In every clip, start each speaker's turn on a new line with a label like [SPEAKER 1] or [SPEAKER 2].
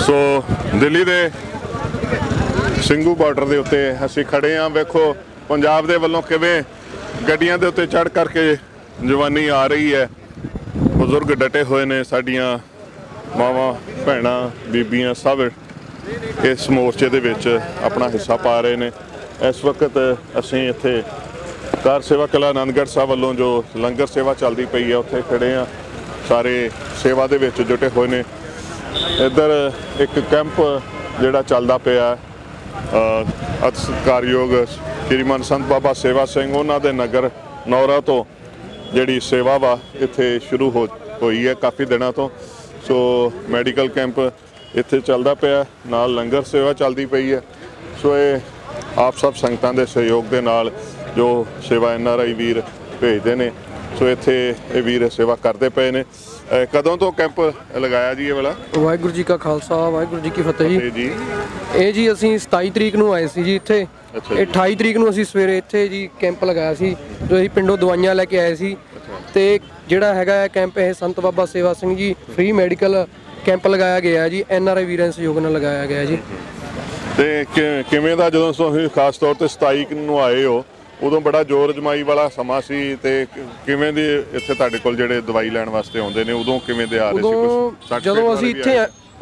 [SPEAKER 1] सो दिल्ली दे Singhu border ਦੇ ਉੱਤੇ ਅਸੀਂ ਖੜੇ ਹਾਂ। ਵੇਖੋ ਪੰਜਾਬ ਦੇ ਵੱਲੋਂ ਕਿਵੇਂ ਗੱਡੀਆਂ ਦੇ ਉੱਤੇ ਚੜ੍ਹ ਕਰਕੇ ਜਵਾਨੀ ਆ ਰਹੀ ਹੈ। ਬਜ਼ੁਰਗ ਡਟੇ ਹੋਏ ਨੇ, ਸਾਡੀਆਂ ਮਾਵਾਂ ਭੈਣਾਂ ਬੀਬੀਆਂ ਸਭ ਇਸ ਮੋਰਚੇ ਦੇ ਵਿੱਚ ਆਪਣਾ ਹਿੱਸਾ ਪਾ ਰਹੇ ਨੇ। ਇਸ ਵਕਤ ਅਸੀਂ ਇੱਥੇ ਕਾਰ ਸੇਵਾ ਕਿਲ੍ਹਾ ਆਨੰਦਗੜ੍ਹ ਸਾਹਿਬ ਵੱਲੋਂ ਜੋ ਲੰਗਰ ਸੇਵਾ ਚੱਲਦੀ ਪਈ ਹੈ ਉੱਥੇ ਖੜੇ ਹਾਂ। ਸਾਰੇ ਸੇਵਾ ਦੇ ਵਿੱਚ ਜੁਟੇ ਹੋਏ ਨੇ। ਇੱਧਰ ਇੱਕ ਕੈਂਪ ਜਿਹੜਾ ਚੱਲਦਾ ਪਿਆ ਅਤਿ ਸਤਿਕਾਰਯੋਗ ਸ਼੍ਰੀਮਾਨ ਸੰਤ ਬਾਬਾ ਸੇਵਾ ਸਿੰਘ ਉਹਨਾਂ ਦੇ ਨਗਰ ਨੌਰਾ ਤੋਂ ਜਿਹੜੀ ਸੇਵਾ ਵਾ ਇੱਥੇ ਸ਼ੁਰੂ ਹੋਈ ਹੈ ਕਾਫੀ ਦਿਨਾਂ ਤੋਂ। ਸੋ ਮੈਡੀਕਲ ਕੈਂਪ ਇੱਥੇ ਚੱਲਦਾ ਪਿਆ, ਨਾਲ ਲੰਗਰ ਸੇਵਾ ਚੱਲਦੀ ਪਈ ਹੈ। ਸੋ ਇਹ ਆਪ ਸਭ ਸੰਗਤਾਂ ਦੇ ਸਹਿਯੋਗ ਦੇ ਨਾਲ ਜੋ ਸੇਵਾ NRI ਵੀਰ ਭੇਜਦੇ ਨੇ, ਸੋ ਇੱਥੇ ਇਹ ਵੀਰ ਸੇਵਾ ਕਰਦੇ ਪਏ ਨੇ। ਕਦੋਂ ਤੋਂ ਕੈਂਪ ਲਗਾਇਆ ਜੀ ਇਹ ਵਾਲਾ?
[SPEAKER 2] ਵਾਹਿਗੁਰੂ ਜੀ ਕਾ ਖਾਲਸਾ ਵਾਹਿਗੁਰੂ ਜੀ ਕੀ ਫਤਿਹ ਜੀ। ਇਹ ਜੀ ਅਸੀਂ 27 ਤਰੀਕ ਨੂੰ ਆਏ ਸੀ ਜੀ ਇੱਥੇ। ਇਹ 28 ਤਰੀਕ ਨੂੰ ਅਸੀਂ ਸਵੇਰੇ ਇੱਥੇ ਜੀ ਕੈਂਪ ਲਗਾਇਆ ਸੀ, ਜੋ ਅਸੀਂ ਪਿੰਡੋਂ ਦਵਾਈਆਂ ਲੈ ਕੇ ਆਏ ਸੀ। ਤੇ ਜਿਹੜਾ ਹੈਗਾ ਕੈਂਪ ਇਹ ਸੰਤ ਬਾਬਾ ਸੇਵਾ Singh ji free medical camp ਲਗਾਇਆ ਗਿਆ ਜੀ, NRI ਵੀਰਾਂ ਦੇ ਸਹਿਯੋਗ ਨਾਲ ਲਗਾਇਆ ਗਿਆ ਜੀ।
[SPEAKER 1] ਤੇ ਕਿਵੇਂ ਦਾ ਜਦੋਂ ਤੁਸੀਂ ਖਾਸ ਤੌਰ ਤੇ 27 ਨੂੰ ਆਏ ਹੋ ਉਦੋਂ ਬੜਾ ਜ਼ੋਰ ਜਮਾਈ ਵਾਲਾ ਸਮਾਂ ਸੀ, ਤੇ ਕਿਵੇਂ ਦੇ ਇੱਥੇ ਤੁਹਾਡੇ ਕੋਲ ਜਿਹੜੇ ਦਵਾਈ ਲੈਣ ਵਾਸਤੇ ਆਉਂਦੇ ਨੇ ਉਦੋਂ ਕਿਵੇਂ ਦੇ ਆ ਰਹੇ ਸੀ?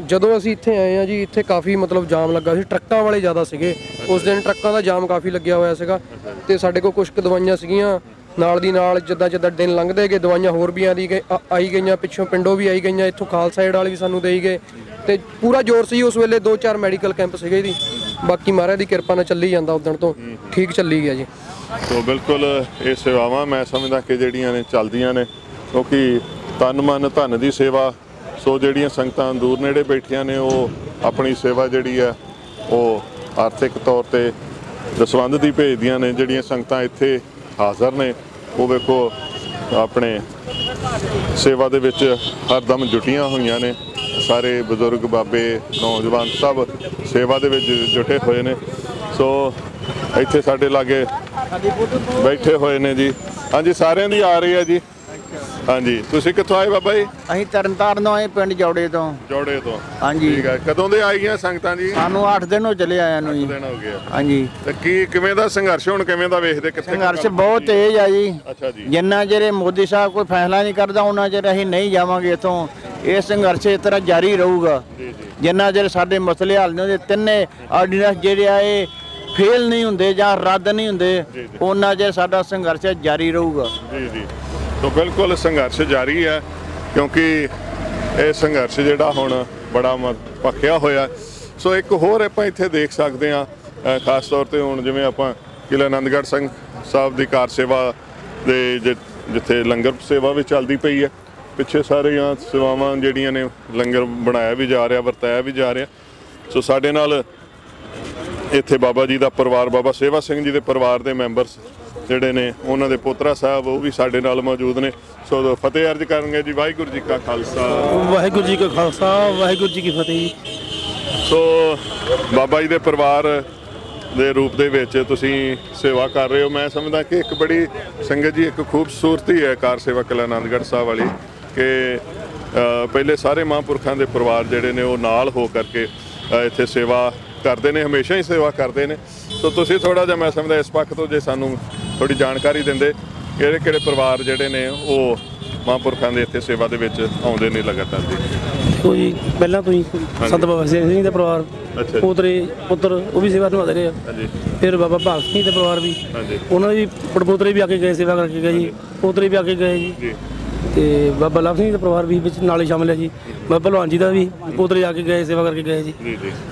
[SPEAKER 2] ਜਦੋਂ ਅਸੀਂ ਇੱਥੇ ਆਏ ਆ ਜੀ, ਇੱਥੇ ਕਾਫੀ ਮਤਲਬ ਜਾਮ ਲੱਗਾ ਸੀ, ਟਰੱਕਾਂ ਵਾਲੇ ਜ਼ਿਆਦਾ ਸੀਗੇ ਉਸ ਦਿਨ। ਟਰੱਕਾਂ ਦਾ ਜਾਮ ਕਾਫੀ ਲੱਗਿਆ ਹੋਇਆ ਸੀਗਾ ਤੇ ਸਾਡੇ ਕੋਲ ਕੁਝ ਕੁ ਦਵਾਈਆਂ ਸੀਗੀਆਂ ਨਾਲ ਦੀ ਨਾਲ। ਜਿੱਦਾਂ ਦਿਨ ਲੰਘਦੇ ਗਏ ਦਵਾਈਆਂ ਹੋਰ ਵੀ ਆਈ ਗਈਆਂ, ਪਿੱਛੋਂ ਪਿੰਡੋਂ ਵੀ ਆਈ ਗਈਆਂ, ਇੱਥੋਂ ਖਾਲਸਾ ਏਡ ਵਾਲੇ ਵੀ ਸਾਨੂੰ ਦੇਈ ਗਏ ਤੇ ਪੂਰਾ ਜ਼ੋਰ ਸੀ ਉਸ ਵੇਲੇ। 2-4 ਮੈਡੀਕਲ ਕੈਂਪ ਸੀਗੇ ਜੀ, ਬਾਕੀ ਮਹਾਰਾਜ ਦੀ ਕਿਰਪਾ ਨਾਲ ਚੱਲੀ ਜਾਂਦਾ, ਉਦੋਂ ਤੋਂ ਠੀਕ ਚੱਲੀ ਗਿਆ ਜੀ।
[SPEAKER 1] ਸੋ ਬਿਲਕੁਲ ਇਹ ਸੇਵਾਵਾਂ ਮੈਂ ਸਮਝਦਾ ਕਿ ਜਿਹੜੀਆਂ ਨੇ ਚੱਲਦੀਆਂ ਨੇ, ਕਿਉਂਕਿ ਤਨ ਮਨ ਧਨ ਦੀ ਸੇਵਾ। ਸੋ ਜਿਹੜੀਆਂ ਸੰਗਤਾਂ ਦੂਰ ਨੇੜੇ ਬੈਠੀਆਂ ਨੇ ਉਹ ਆਪਣੀ ਸੇਵਾ ਜਿਹੜੀ ਹੈ ਉਹ ਆਰਥਿਕ ਤੌਰ ਤੇ ਦਸਵੰਧ ਦੀ ਭੇਜਦੀਆਂ ਨੇ। ਜਿਹੜੀਆਂ ਸੰਗਤਾਂ ਇੱਥੇ ਹਾਜ਼ਰ ਨੇ ਉਹ ਵੇਖੋ ਆਪਣੇ ਸੇਵਾ ਦੇ ਵਿੱਚ ਹਰਦਮ ਜੁਟੀਆਂ ਹੋਈਆਂ ਨੇ। ਸਾਰੇ ਬਜ਼ੁਰਗ ਬਾਬੇ ਨੌਜਵਾਨ ਸਭ ਸੇਵਾ ਦੇ ਵਿੱਚ ਜੁਟੇ ਹੋਏ ਨੇ। ਸੋ ਇੱਥੇ ਸਾਡੇ ਲਾਗੇ ਬੈਠੇ ਹੋਏ ਨੇ ਜੀ। ਹਾਂਜੀ, ਸਾਰਿਆਂ ਦੀ ਆ ਰਹੀ ਹੈ ਜੀ। ਹਾਂਜੀ, ਤੁਸੀਂ ਕਿੱਥੋਂ ਆਏ ਬਾਬਾ ਜੀ?
[SPEAKER 3] ਅਸੀਂ ਤਰਨਤਾਰਨ ਆਏ, ਪਿੰਡ ਜੌੜੇ ਤੋਂ।
[SPEAKER 1] ਜੌੜੇ ਤੋਂ,
[SPEAKER 3] ਹਾਂਜੀ।
[SPEAKER 1] ਠੀਕ ਹੈ। ਕਦੋਂ ਦੇ ਆਈਆਂ ਸੰਗਤਾਂ ਜੀ?
[SPEAKER 3] ਸਾਨੂੰ 8 ਦਿਨ ਹੋ ਚਲੇ ਆਇਆ ਨੂੰ ਜੀ।
[SPEAKER 1] 8 ਦਿਨ ਹੋ ਗਏ।
[SPEAKER 3] ਹਾਂਜੀ।
[SPEAKER 1] ਤੇ ਕਿਵੇਂ ਦਾ ਸੰਘਰਸ਼ ਹੁਣ ਕਿਵੇਂ ਦਾ ਵੇਖਦੇ? ਕਿੱਥੇ
[SPEAKER 3] ਸੰਘਰਸ਼ ਬਹੁਤ ਤੇਜ਼ ਆ ਜੀ।
[SPEAKER 1] ਅੱਛਾ ਜੀ।
[SPEAKER 3] ਜਿੰਨਾ ਚਿਰ ਮੋਦੀ ਸਾਹਿਬ ਕੋਈ ਫੈਸਲਾ ਨਹੀਂ ਕਰਦਾ ਉਹਨਾਂ ਚਿਰ ਅਸੀਂ ਨਹੀਂ ਜਾਵਾਂਗੇ ਇੱਥੋਂ। ਇਹ ਸੰਘਰਸ਼ ਇਸ ਤਰ੍ਹਾਂ ਜਾਰੀ ਰਹੂਗਾ ਜਿੰਨਾ ਚਿਰ ਸਾਡੇ ਮਸਲੇ ਹੱਲ ਨਹੀਂ ਹੁੰਦੇ। ਤਿੰਨੇ ਆਰਡੀਨੈਂਸ ਜਿਹੜੇ ਆ ਇਹ ਫੇਲ ਨਹੀਂ ਹੁੰਦੇ ਜਾਂ ਰੱਦ ਨਹੀਂ ਹੁੰਦੇ, ਉਹਨਾਂ ਚਿਰ ਸਾਡਾ ਸੰਘਰਸ਼ ਜਾਰੀ ਰਹੂਗਾ।
[SPEAKER 1] ਜੀ ਜੀ। ਤਾਂ ਬਿਲਕੁਲ ਸੰਘਰਸ਼ ਜਾਰੀ ਹੈ, ਕਿਉਂਕਿ ਇਹ ਸੰਘਰਸ਼ ਜਿਹੜਾ ਹੁਣ ਬੜਾ ਭਖਿਆ ਹੋਇਆ। ਸੋ ਇੱਕ ਹੋਰ ਆਪਾਂ ਇੱਥੇ ਦੇਖ ਸਕਦੇ ਹਾਂ, ਖਾਸ ਤੌਰ ਤੇ ਹੁਣ ਜਿਵੇਂ ਆਪਾਂ ਕਿਲ੍ਹਾ ਆਨੰਦਗੜ੍ਹ ਸਾਹਿਬ ਦੀ ਕਾਰ ਸੇਵਾ ਦੇ ਜਿੱਥੇ ਲੰਗਰ ਸੇਵਾ ਵੀ ਚੱਲਦੀ ਪਈ ਹੈ, ਪਿੱਛੇ ਸਾਰੀਆਂ ਸੇਵਾਵਾਂ ਜਿਹੜੀਆਂ ਨੇ ਲੰਗਰ ਬਣਾਇਆ ਵੀ ਜਾ ਰਿਹਾ, ਵਰਤਾਇਆ ਵੀ ਜਾ ਰਿਹਾ। ਸੋ ਸਾਡੇ ਨਾਲ ਇੱਥੇ ਬਾਬਾ ਜੀ ਦਾ ਪਰਿਵਾਰ, ਬਾਬਾ ਸੇਵਾ ਸਿੰਘ ਜੀ ਦੇ ਪਰਿਵਾਰ ਦੇ ਮੈਂਬਰਸ ਜਿਹੜੇ ਨੇ, ਉਹਨਾਂ ਦੇ ਪੋਤਰਾ ਸਾਹਿਬ ਉਹ ਵੀ ਸਾਡੇ ਨਾਲ ਮੌਜੂਦ ਨੇ। ਸੋ ਫਤਿਹ ਅਰਜ਼ ਕਰਾਂਗੇ ਜੀ। ਵਾਹਿਗੁਰੂ ਜੀ ਕਾ ਖਾਲਸਾ
[SPEAKER 2] ਵਾਹਿਗੁਰੂ ਜੀ ਕਾ ਖਾਲਸਾ ਵਾਹਿਗੁਰੂ ਜੀ ਕੀ ਫਤਿਹ।
[SPEAKER 1] ਸੋ ਬਾਬਾ ਜੀ ਦੇ ਪਰਿਵਾਰ ਦੇ ਰੂਪ ਦੇ ਵਿੱਚ ਤੁਸੀਂ ਸੇਵਾ ਕਰ ਰਹੇ ਹੋ। ਮੈਂ ਸਮਝਦਾ ਕਿ ਇੱਕ ਬੜੀ ਸੰਗਤ ਜੀ, ਇੱਕ ਖੂਬਸੂਰਤੀ ਹੈ ਕਾਰ ਸੇਵਾ ਕਿਲ੍ਹਾ ਆਨੰਦਗੜ੍ਹ ਸਾਹਿਬ ਵਾਲੀ, ਕਿ ਪਹਿਲੇ ਸਾਰੇ ਮਹਾਂਪੁਰਖਾਂ ਦੇ ਪਰਿਵਾਰ ਜਿਹੜੇ ਨੇ ਉਹ ਨਾਲ ਹੋ ਕਰਕੇ ਇੱਥੇ ਸੇਵਾ ਕਰਦੇ ਨੇ, ਹਮੇਸ਼ਾ ਹੀ ਸੇਵਾ ਕਰਦੇ ਨੇ। ਸੋ ਤੁਸੀਂ ਥੋੜ੍ਹਾ ਜਿਹਾ ਮੈਂ ਸਮਝਦਾ ਇਸ ਪੱਖ ਤੋਂ ਜੇ ਸਾਨੂੰ ਥੋੜ੍ਹੀ ਜਾਣਕਾਰੀ ਦਿੰਦੇ, ਕਿਹੜੇ ਕਿਹੜੇ ਪਰਿਵਾਰ ਜਿਹੜੇ ਨੇ ਉਹ ਮਹਾਂਪੁਰਖਾਂ ਦੇ ਇੱਥੇ ਸੇਵਾ ਦੇ ਵਿੱਚ ਆਉਂਦੇ ਨੇ ਲਗਾਤਾਰ ਜੀ?
[SPEAKER 4] ਦੇਖੋ ਜੀ, ਪਹਿਲਾਂ ਤੋਂ ਹੀ ਸੰਤ ਬਾਬਾ ਸੇਵਾ ਸਿੰਘ ਦਾ ਪਰਿਵਾਰ, ਪੁੱਤਰ ਉਹ ਵੀ ਸੇਵਾ ਨਿਭਾਉਂਦੇ ਰਹੇ ਆ। ਫਿਰ ਬਾਬਾ ਭਾਗ ਸਿੰਘ ਦੇ ਪਰਿਵਾਰ ਵੀ, ਉਹਨਾਂ ਦੇ ਵੀ ਪੜਪੋਤਰੇ ਵੀ ਆ ਕੇ ਗਏ, ਸੇਵਾ ਕਰਕੇ ਗਏ ਜੀ। ਪੋਤਰੇ ਵੀ ਆ ਕੇ ਗਏ ਜੀ। ਤੇ ਬਾਬਾ ਲਵ ਸਿੰਘ ਦਾ ਪਰਿਵਾਰ ਵੀ ਵਿੱਚ ਨਾਲ ਹੀ ਸ਼ਾਮਿਲ ਹੈ ਜੀ। ਬਾਬਾ ਭਲਵਾਨ ਜੀ ਦਾ ਵੀ ਪੋਤਰੇ ਆ ਕੇ ਗਏ, ਸੇਵਾ ਕਰਕੇ ਗਏ ਜੀ।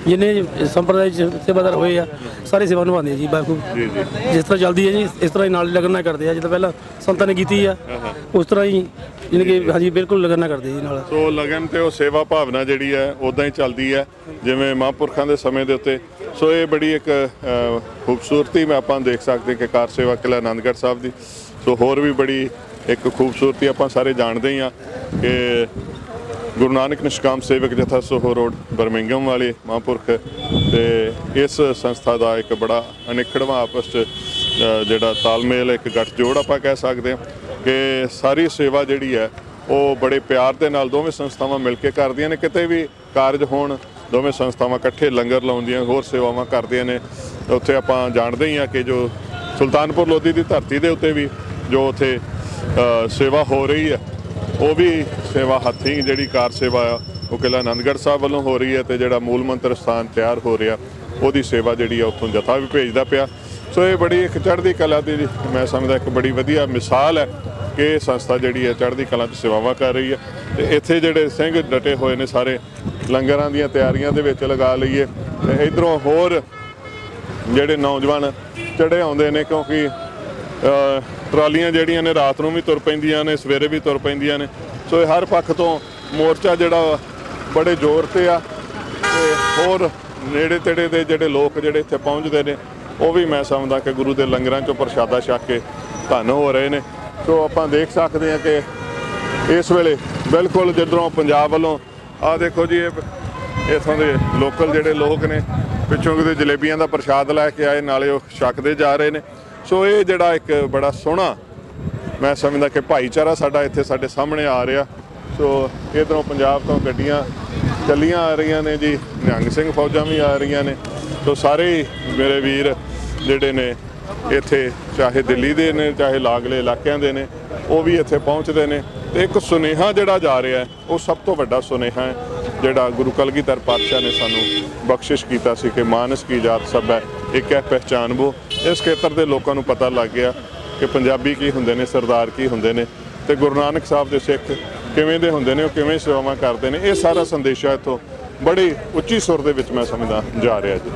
[SPEAKER 4] ਜਿੰਨੇ ਸੰਪਰਦਾਇ ਸੇਵਾਦਾਰ ਹੋਏ ਆ ਸਾਰੇ ਸੇਵਾ ਨਿਭਾਉਂਦੇ ਆ ਜੀ ਬਾਖੂਬ। ਜਿਸ ਤਰ੍ਹਾਂ ਚੱਲਦੀ ਹੈ ਜੀ ਇਸ ਤਰ੍ਹਾਂ ਹੀ ਨਾਲ ਲਗਨ ਨਾਲ ਕਰਦੇ ਆ, ਜਿੱਦਾਂ ਪਹਿਲਾਂ ਸੰਤਾਂ ਨੇ ਕੀਤੀ ਆ ਉਸ ਤਰ੍ਹਾਂ ਹੀ ਯਾਨੀ ਕਿ ਹਾਂਜੀ ਬਿਲਕੁਲ ਲਗਨ ਨਾਲ ਕਰਦੇ ਜੀ ਨਾਲ।
[SPEAKER 1] ਸੋ ਲਗਨ ਤੇ ਉਹ ਸੇਵਾ ਭਾਵਨਾ ਜਿਹੜੀ ਹੈ ਉੱਦਾਂ ਹੀ ਚੱਲਦੀ ਹੈ ਜਿਵੇਂ ਮਹਾਂਪੁਰਖਾਂ ਦੇ ਸਮੇਂ ਦੇ ਉੱਤੇ। ਸੋ ਇਹ ਬੜੀ ਇੱਕ ਖੂਬਸੂਰਤੀ ਮੈਂ ਆਪਾਂ ਦੇਖ ਸਕਦੇ ਕਿ ਕਾਰ ਸੇਵਾ ਕਿਲ੍ਹਾ ਆਨੰਦਗੜ੍ਹ ਸਾਹਿਬ ਦੀ। ਸੋ ਹੋਰ ਵੀ ਬੜੀ ਇੱਕ ਖੂਬਸੂਰਤੀ ਆਪਾਂ ਸਾਰੇ ਜਾਣਦੇ ਹੀ ਹਾਂ ਕਿ ਗੁਰੂ ਨਾਨਕ ਨਿਸ਼ਕਾਮ ਸੇਵਕ ਜਥਾ ਸੋਹੋ ਰੋਡ ਬਰਮਿੰਘਮ ਵਾਲੇ ਮਹਾਂਪੁਰਖ ਤੇ ਇਸ ਸੰਸਥਾ ਦਾ ਇੱਕ ਬੜਾ ਅਨਿੱਖੜਵਾਂ ਆਪਸ 'ਚ ਜਿਹੜਾ ਤਾਲਮੇਲ, ਇੱਕ ਗੱਠਜੋੜ ਆਪਾਂ ਕਹਿ ਸਕਦੇ ਹਾਂ ਕਿ ਸਾਰੀ ਸੇਵਾ ਜਿਹੜੀ ਹੈ ਉਹ ਬੜੇ ਪਿਆਰ ਦੇ ਨਾਲ ਦੋਵੇਂ ਸੰਸਥਾਵਾਂ ਮਿਲ ਕੇ ਕਰਦੀਆਂ ਨੇ। ਕਿਤੇ ਵੀ ਕਾਰਜ ਹੋਣ ਦੋਵੇਂ ਸੰਸਥਾਵਾਂ ਇਕੱਠੇ ਲੰਗਰ ਲਾਉਂਦੀਆਂ, ਹੋਰ ਸੇਵਾਵਾਂ ਕਰਦੀਆਂ ਨੇ। ਉੱਥੇ ਆਪਾਂ ਜਾਣਦੇ ਹੀ ਹਾਂ ਕਿ ਜੋ ਸੁਲਤਾਨਪੁਰ ਲੋਧੀ ਦੀ ਧਰਤੀ ਦੇ ਉੱਤੇ ਵੀ ਜੋ ਉੱਥੇ ਸੇਵਾ ਹੋ ਰਹੀ ਹੈ, ਉਹ ਵੀ ਸੇਵਾ ਹੱਥੀਂ ਜਿਹੜੀ ਕਾਰ ਸੇਵਾ ਆ ਉਹ ਕਿਲ੍ਹਾ ਆਨੰਦਗੜ੍ਹ ਸਾਹਿਬ ਵੱਲੋਂ ਹੋ ਰਹੀ ਹੈ, ਤੇ ਜਿਹੜਾ ਮੂਲ ਮੰਤਰ ਸਥਾਨ ਤਿਆਰ ਹੋ ਰਿਹਾ ਉਹਦੀ ਸੇਵਾ ਜਿਹੜੀ ਆ ਉੱਥੋਂ ਜਥਾ ਵੀ ਭੇਜਦਾ ਪਿਆ। ਸੋ ਇਹ ਬੜੀ ਇੱਕ ਚੜ੍ਹਦੀ ਕਲਾ ਦੀ ਮੈਂ ਸਮਝਦਾ ਇੱਕ ਬੜੀ ਵਧੀਆ ਮਿਸਾਲ ਹੈ ਕਿ ਇਹ ਸੰਸਥਾ ਜਿਹੜੀ ਹੈ ਚੜ੍ਹਦੀ ਕਲਾ 'ਚ ਸੇਵਾਵਾਂ ਕਰ ਰਹੀ ਹੈ। ਤੇ ਇੱਥੇ ਜਿਹੜੇ ਸਿੰਘ ਡਟੇ ਹੋਏ ਨੇ ਸਾਰੇ ਲੰਗਰਾਂ ਦੀਆਂ ਤਿਆਰੀਆਂ ਦੇ ਵਿੱਚ ਲਗਾ ਲਈਏ, ਤੇ ਇੱਧਰੋਂ ਹੋਰ ਜਿਹੜੇ ਨੌਜਵਾਨ ਚੜ੍ਹੇ ਆਉਂਦੇ ਨੇ, ਕਿਉਂਕਿ ਟਰਾਲੀਆਂ ਜਿਹੜੀਆਂ ਨੇ ਰਾਤ ਨੂੰ ਵੀ ਤੁਰ ਪੈਂਦੀਆਂ ਨੇ, ਸਵੇਰੇ ਵੀ ਤੁਰ ਪੈਂਦੀਆਂ ਨੇ। ਸੋ ਇਹ ਹਰ ਪੱਖ ਤੋਂ ਮੋਰਚਾ ਜਿਹੜਾ ਬੜੇ ਜ਼ੋਰ ਤੇ ਆ, ਤੇ ਹੋਰ ਨੇੜੇ ਤੇੜੇ ਦੇ ਜਿਹੜੇ ਲੋਕ ਜਿਹੜੇ ਇੱਥੇ ਪਹੁੰਚਦੇ ਨੇ ਉਹ ਵੀ ਮੈਂ ਸਮਝਦਾ ਕਿ ਗੁਰੂ ਦੇ ਲੰਗਰਾਂ 'ਚੋਂ ਪ੍ਰਸ਼ਾਦਾ ਛਕ ਕੇ ਧੰਨ ਹੋ ਰਹੇ ਨੇ। ਸੋ ਆਪਾਂ ਦੇਖ ਸਕਦੇ ਹਾਂ ਕਿ ਇਸ ਵੇਲੇ ਬਿਲਕੁਲ ਜਿੱਧਰੋਂ ਪੰਜਾਬ ਵੱਲੋਂ ਆਹ ਦੇਖੋ ਜੀ, ਇਹ ਇੱਥੋਂ ਦੇ ਲੋਕਲ ਜਿਹੜੇ ਲੋਕ ਨੇ ਪਿੱਛੋਂ ਕਿਤੇ ਜਲੇਬੀਆਂ ਦਾ ਪ੍ਰਸ਼ਾਦ ਲੈ ਕੇ ਆਏ, ਨਾਲੇ ਉਹ ਛਕਦੇ ਜਾ ਰਹੇ ਨੇ। ਸੋ ਇਹ ਜਿਹੜਾ ਇੱਕ ਬੜਾ ਸੋਹਣਾ ਮੈਂ ਸਮਝਦਾ ਕਿ ਭਾਈਚਾਰਾ ਸਾਡਾ ਇੱਥੇ ਸਾਡੇ ਸਾਹਮਣੇ ਆ ਰਿਹਾ। ਸੋ ਇੱਧਰੋਂ ਪੰਜਾਬ ਤੋਂ ਗੱਡੀਆਂ ਚੱਲੀਆਂ ਆ ਰਹੀਆਂ ਨੇ ਜੀ, ਨਿਹੰਗ ਸਿੰਘ ਫੌਜਾਂ ਵੀ ਆ ਰਹੀਆਂ ਨੇ। ਸੋ ਸਾਰੇ ਹੀ ਮੇਰੇ ਵੀਰ ਜਿਹੜੇ ਨੇ ਇੱਥੇ ਚਾਹੇ ਦਿੱਲੀ ਦੇ ਨੇ ਚਾਹੇ ਲਾਗਲੇ ਇਲਾਕਿਆਂ ਦੇ ਨੇ, ਉਹ ਵੀ ਇੱਥੇ ਪਹੁੰਚਦੇ ਨੇ। ਤੇ ਇੱਕ ਸੁਨੇਹਾ ਜਿਹੜਾ ਜਾ ਰਿਹਾ ਉਹ ਸਭ ਤੋਂ ਵੱਡਾ ਸੁਨੇਹਾ ਹੈ ਜਿਹੜਾ ਗੁਰੂ ਕਲਗੀਧਰ ਪਾਤਸ਼ਾਹ ਨੇ ਸਾਨੂੰ ਬਖਸ਼ਿਸ਼ ਕੀਤਾ ਸੀ ਕਿ ਮਾਨਸ ਕੀ ਜਾਤ ਸਭ ਹੈ ਇੱਕ ਹੈ ਪਹਿਚਾਨ ਵੋ। ਇਸ ਖੇਤਰ ਦੇ ਲੋਕਾਂ ਨੂੰ ਪਤਾ ਲੱਗ ਗਿਆ ਕਿ ਪੰਜਾਬੀ ਕੀ ਹੁੰਦੇ ਨੇ, ਸਰਦਾਰ ਕੀ ਹੁੰਦੇ ਨੇ, ਤੇ ਗੁਰੂ ਨਾਨਕ ਸਾਹਿਬ ਦੇ ਸਿੱਖ ਕਿਵੇਂ ਦੇ ਹੁੰਦੇ ਨੇ, ਉਹ ਕਿਵੇਂ ਸੇਵਾਵਾਂ ਕਰਦੇ ਨੇ। ਇਹ ਸਾਰਾ ਸੰਦੇਸ਼ਾ ਇੱਥੋਂ ਬੜੀ ਉੱਚੀ ਸੁਰ ਦੇ ਵਿੱਚ ਮੈਂ ਸਮਝਦਾ ਜਾ ਰਿਹਾ ਜੀ।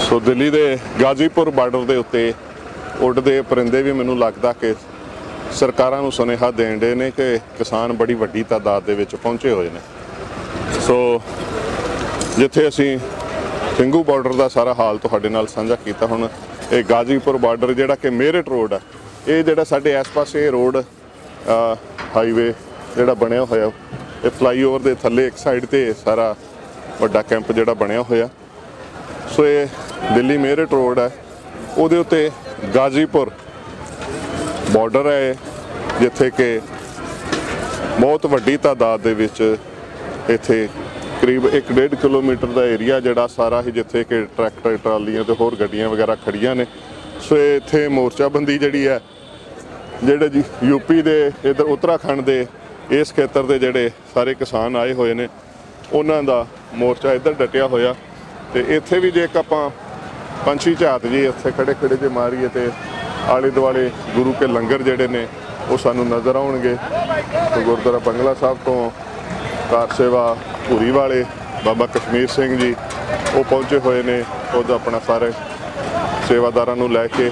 [SPEAKER 1] ਸੋ ਦਿੱਲੀ ਦੇ ਗਾਜ਼ੀਪੁਰ ਬਾਰਡਰ ਦੇ ਉੱਤੇ ਉੱਡਦੇ ਪਰਿੰਦੇ ਵੀ ਮੈਨੂੰ ਲੱਗਦਾ ਕਿ ਸਰਕਾਰਾਂ ਨੂੰ ਸੁਨੇਹਾ ਦੇਣ ਦੇ ਨੇ ਕਿ ਕਿਸਾਨ ਬੜੀ ਵੱਡੀ ਤਾਦਾਦ ਦੇ ਵਿੱਚ ਪਹੁੰਚੇ ਹੋਏ ਨੇ। ਸੋ ਜਿੱਥੇ ਅਸੀਂ ਸਿੰਘੂ ਬਾਰਡਰ ਦਾ ਸਾਰਾ ਹਾਲ ਤੁਹਾਡੇ ਨਾਲ ਸਾਂਝਾ ਕੀਤਾ, ਹੁਣ ਇਹ ਗਾਜ਼ੀਪੁਰ ਬਾਰਡਰ ਜਿਹੜਾ ਕਿ ਮੇਰਠ ਰੋਡ ਹੈ, ਇਹ ਜਿਹੜਾ ਸਾਡੇ ਇਸ ਪਾਸੇ ਰੋਡ ਹਾਈਵੇ ਜਿਹੜਾ ਬਣਿਆ ਹੋਇਆ, ਇਹ ਫਲਾਈਓਵਰ ਦੇ ਥੱਲੇ ਇੱਕ ਸਾਈਡ ਤੇ ਸਾਰਾ ਵੱਡਾ ਕੈਂਪ ਜਿਹੜਾ ਬਣਿਆ ਹੋਇਆ। ਸੋ ਇਹ ਦਿੱਲੀ ਮੇਰਠ ਰੋਡ ਹੈ, ਉਹਦੇ ਉੱਤੇ ਗਾਜ਼ੀਪੁਰ ਬਾਰਡਰ ਹੈ ਜਿੱਥੇ ਕਿ ਬਹੁਤ ਵੱਡੀ ਤਾਦਾਦ ਦੇ ਵਿੱਚ ਇੱਥੇ ਕਰੀਬ 1.5 ਕਿਲੋਮੀਟਰ ਦਾ ਏਰੀਆ ਜਿਹੜਾ ਸਾਰਾ ਹੀ ਜਿੱਥੇ ਕਿ ਟਰੈਕਟਰ ਟਰਾਲੀਆਂ ਤੇ ਹੋਰ ਗੱਡੀਆਂ ਵਗੈਰਾ ਖੜੀਆਂ ਨੇ। ਸੋ ਇੱਥੇ ਮੋਰਚਾਬੰਦੀ ਜਿਹੜੀ ਹੈ, ਜਿਹੜੇ ਜੀ ਯੂਪੀ ਦੇ ਇੱਧਰ ਉੱਤਰਾਖੰਡ ਦੇ ਇਸ ਖੇਤਰ ਦੇ ਜਿਹੜੇ ਸਾਰੇ ਕਿਸਾਨ ਆਏ ਹੋਏ ਨੇ ਉਹਨਾਂ ਦਾ ਮੋਰਚਾ ਇੱਧਰ ਡਟਿਆ ਹੋਇਆ। ਤੇ ਇੱਥੇ ਵੀ ਜੇ ਇੱਕ ਆਪਾਂ ਪੰਛੀ ਝਾਤ ਜੀ ਇੱਥੇ ਖੜੇ ਖੜੇ ਜੇ ਮਾਰੀਏ ਤੇ ਆਲੇ ਦੁਆਲੇ ਗੁਰੂ ਕੇ ਲੰਗਰ ਜਿਹੜੇ ਨੇ ਉਹ ਸਾਨੂੰ ਨਜ਼ਰ ਆਉਣਗੇ। ਤੇ ਗੁਰਦੁਆਰਾ ਬੰਗਲਾ ਸਾਹਿਬ ਤੋਂ ਕਾਰ ਸੇਵਾ ਧੂਰੀ ਵਾਲੇ ਬਾਬਾ ਕਸ਼ਮੀਰ ਸਿੰਘ ਜੀ ਉਹ ਪਹੁੰਚੇ ਹੋਏ ਨੇ, ਖੁਦ ਆਪਣਾ ਸਾਰੇ ਸੇਵਾਦਾਰਾਂ ਨੂੰ ਲੈ ਕੇ।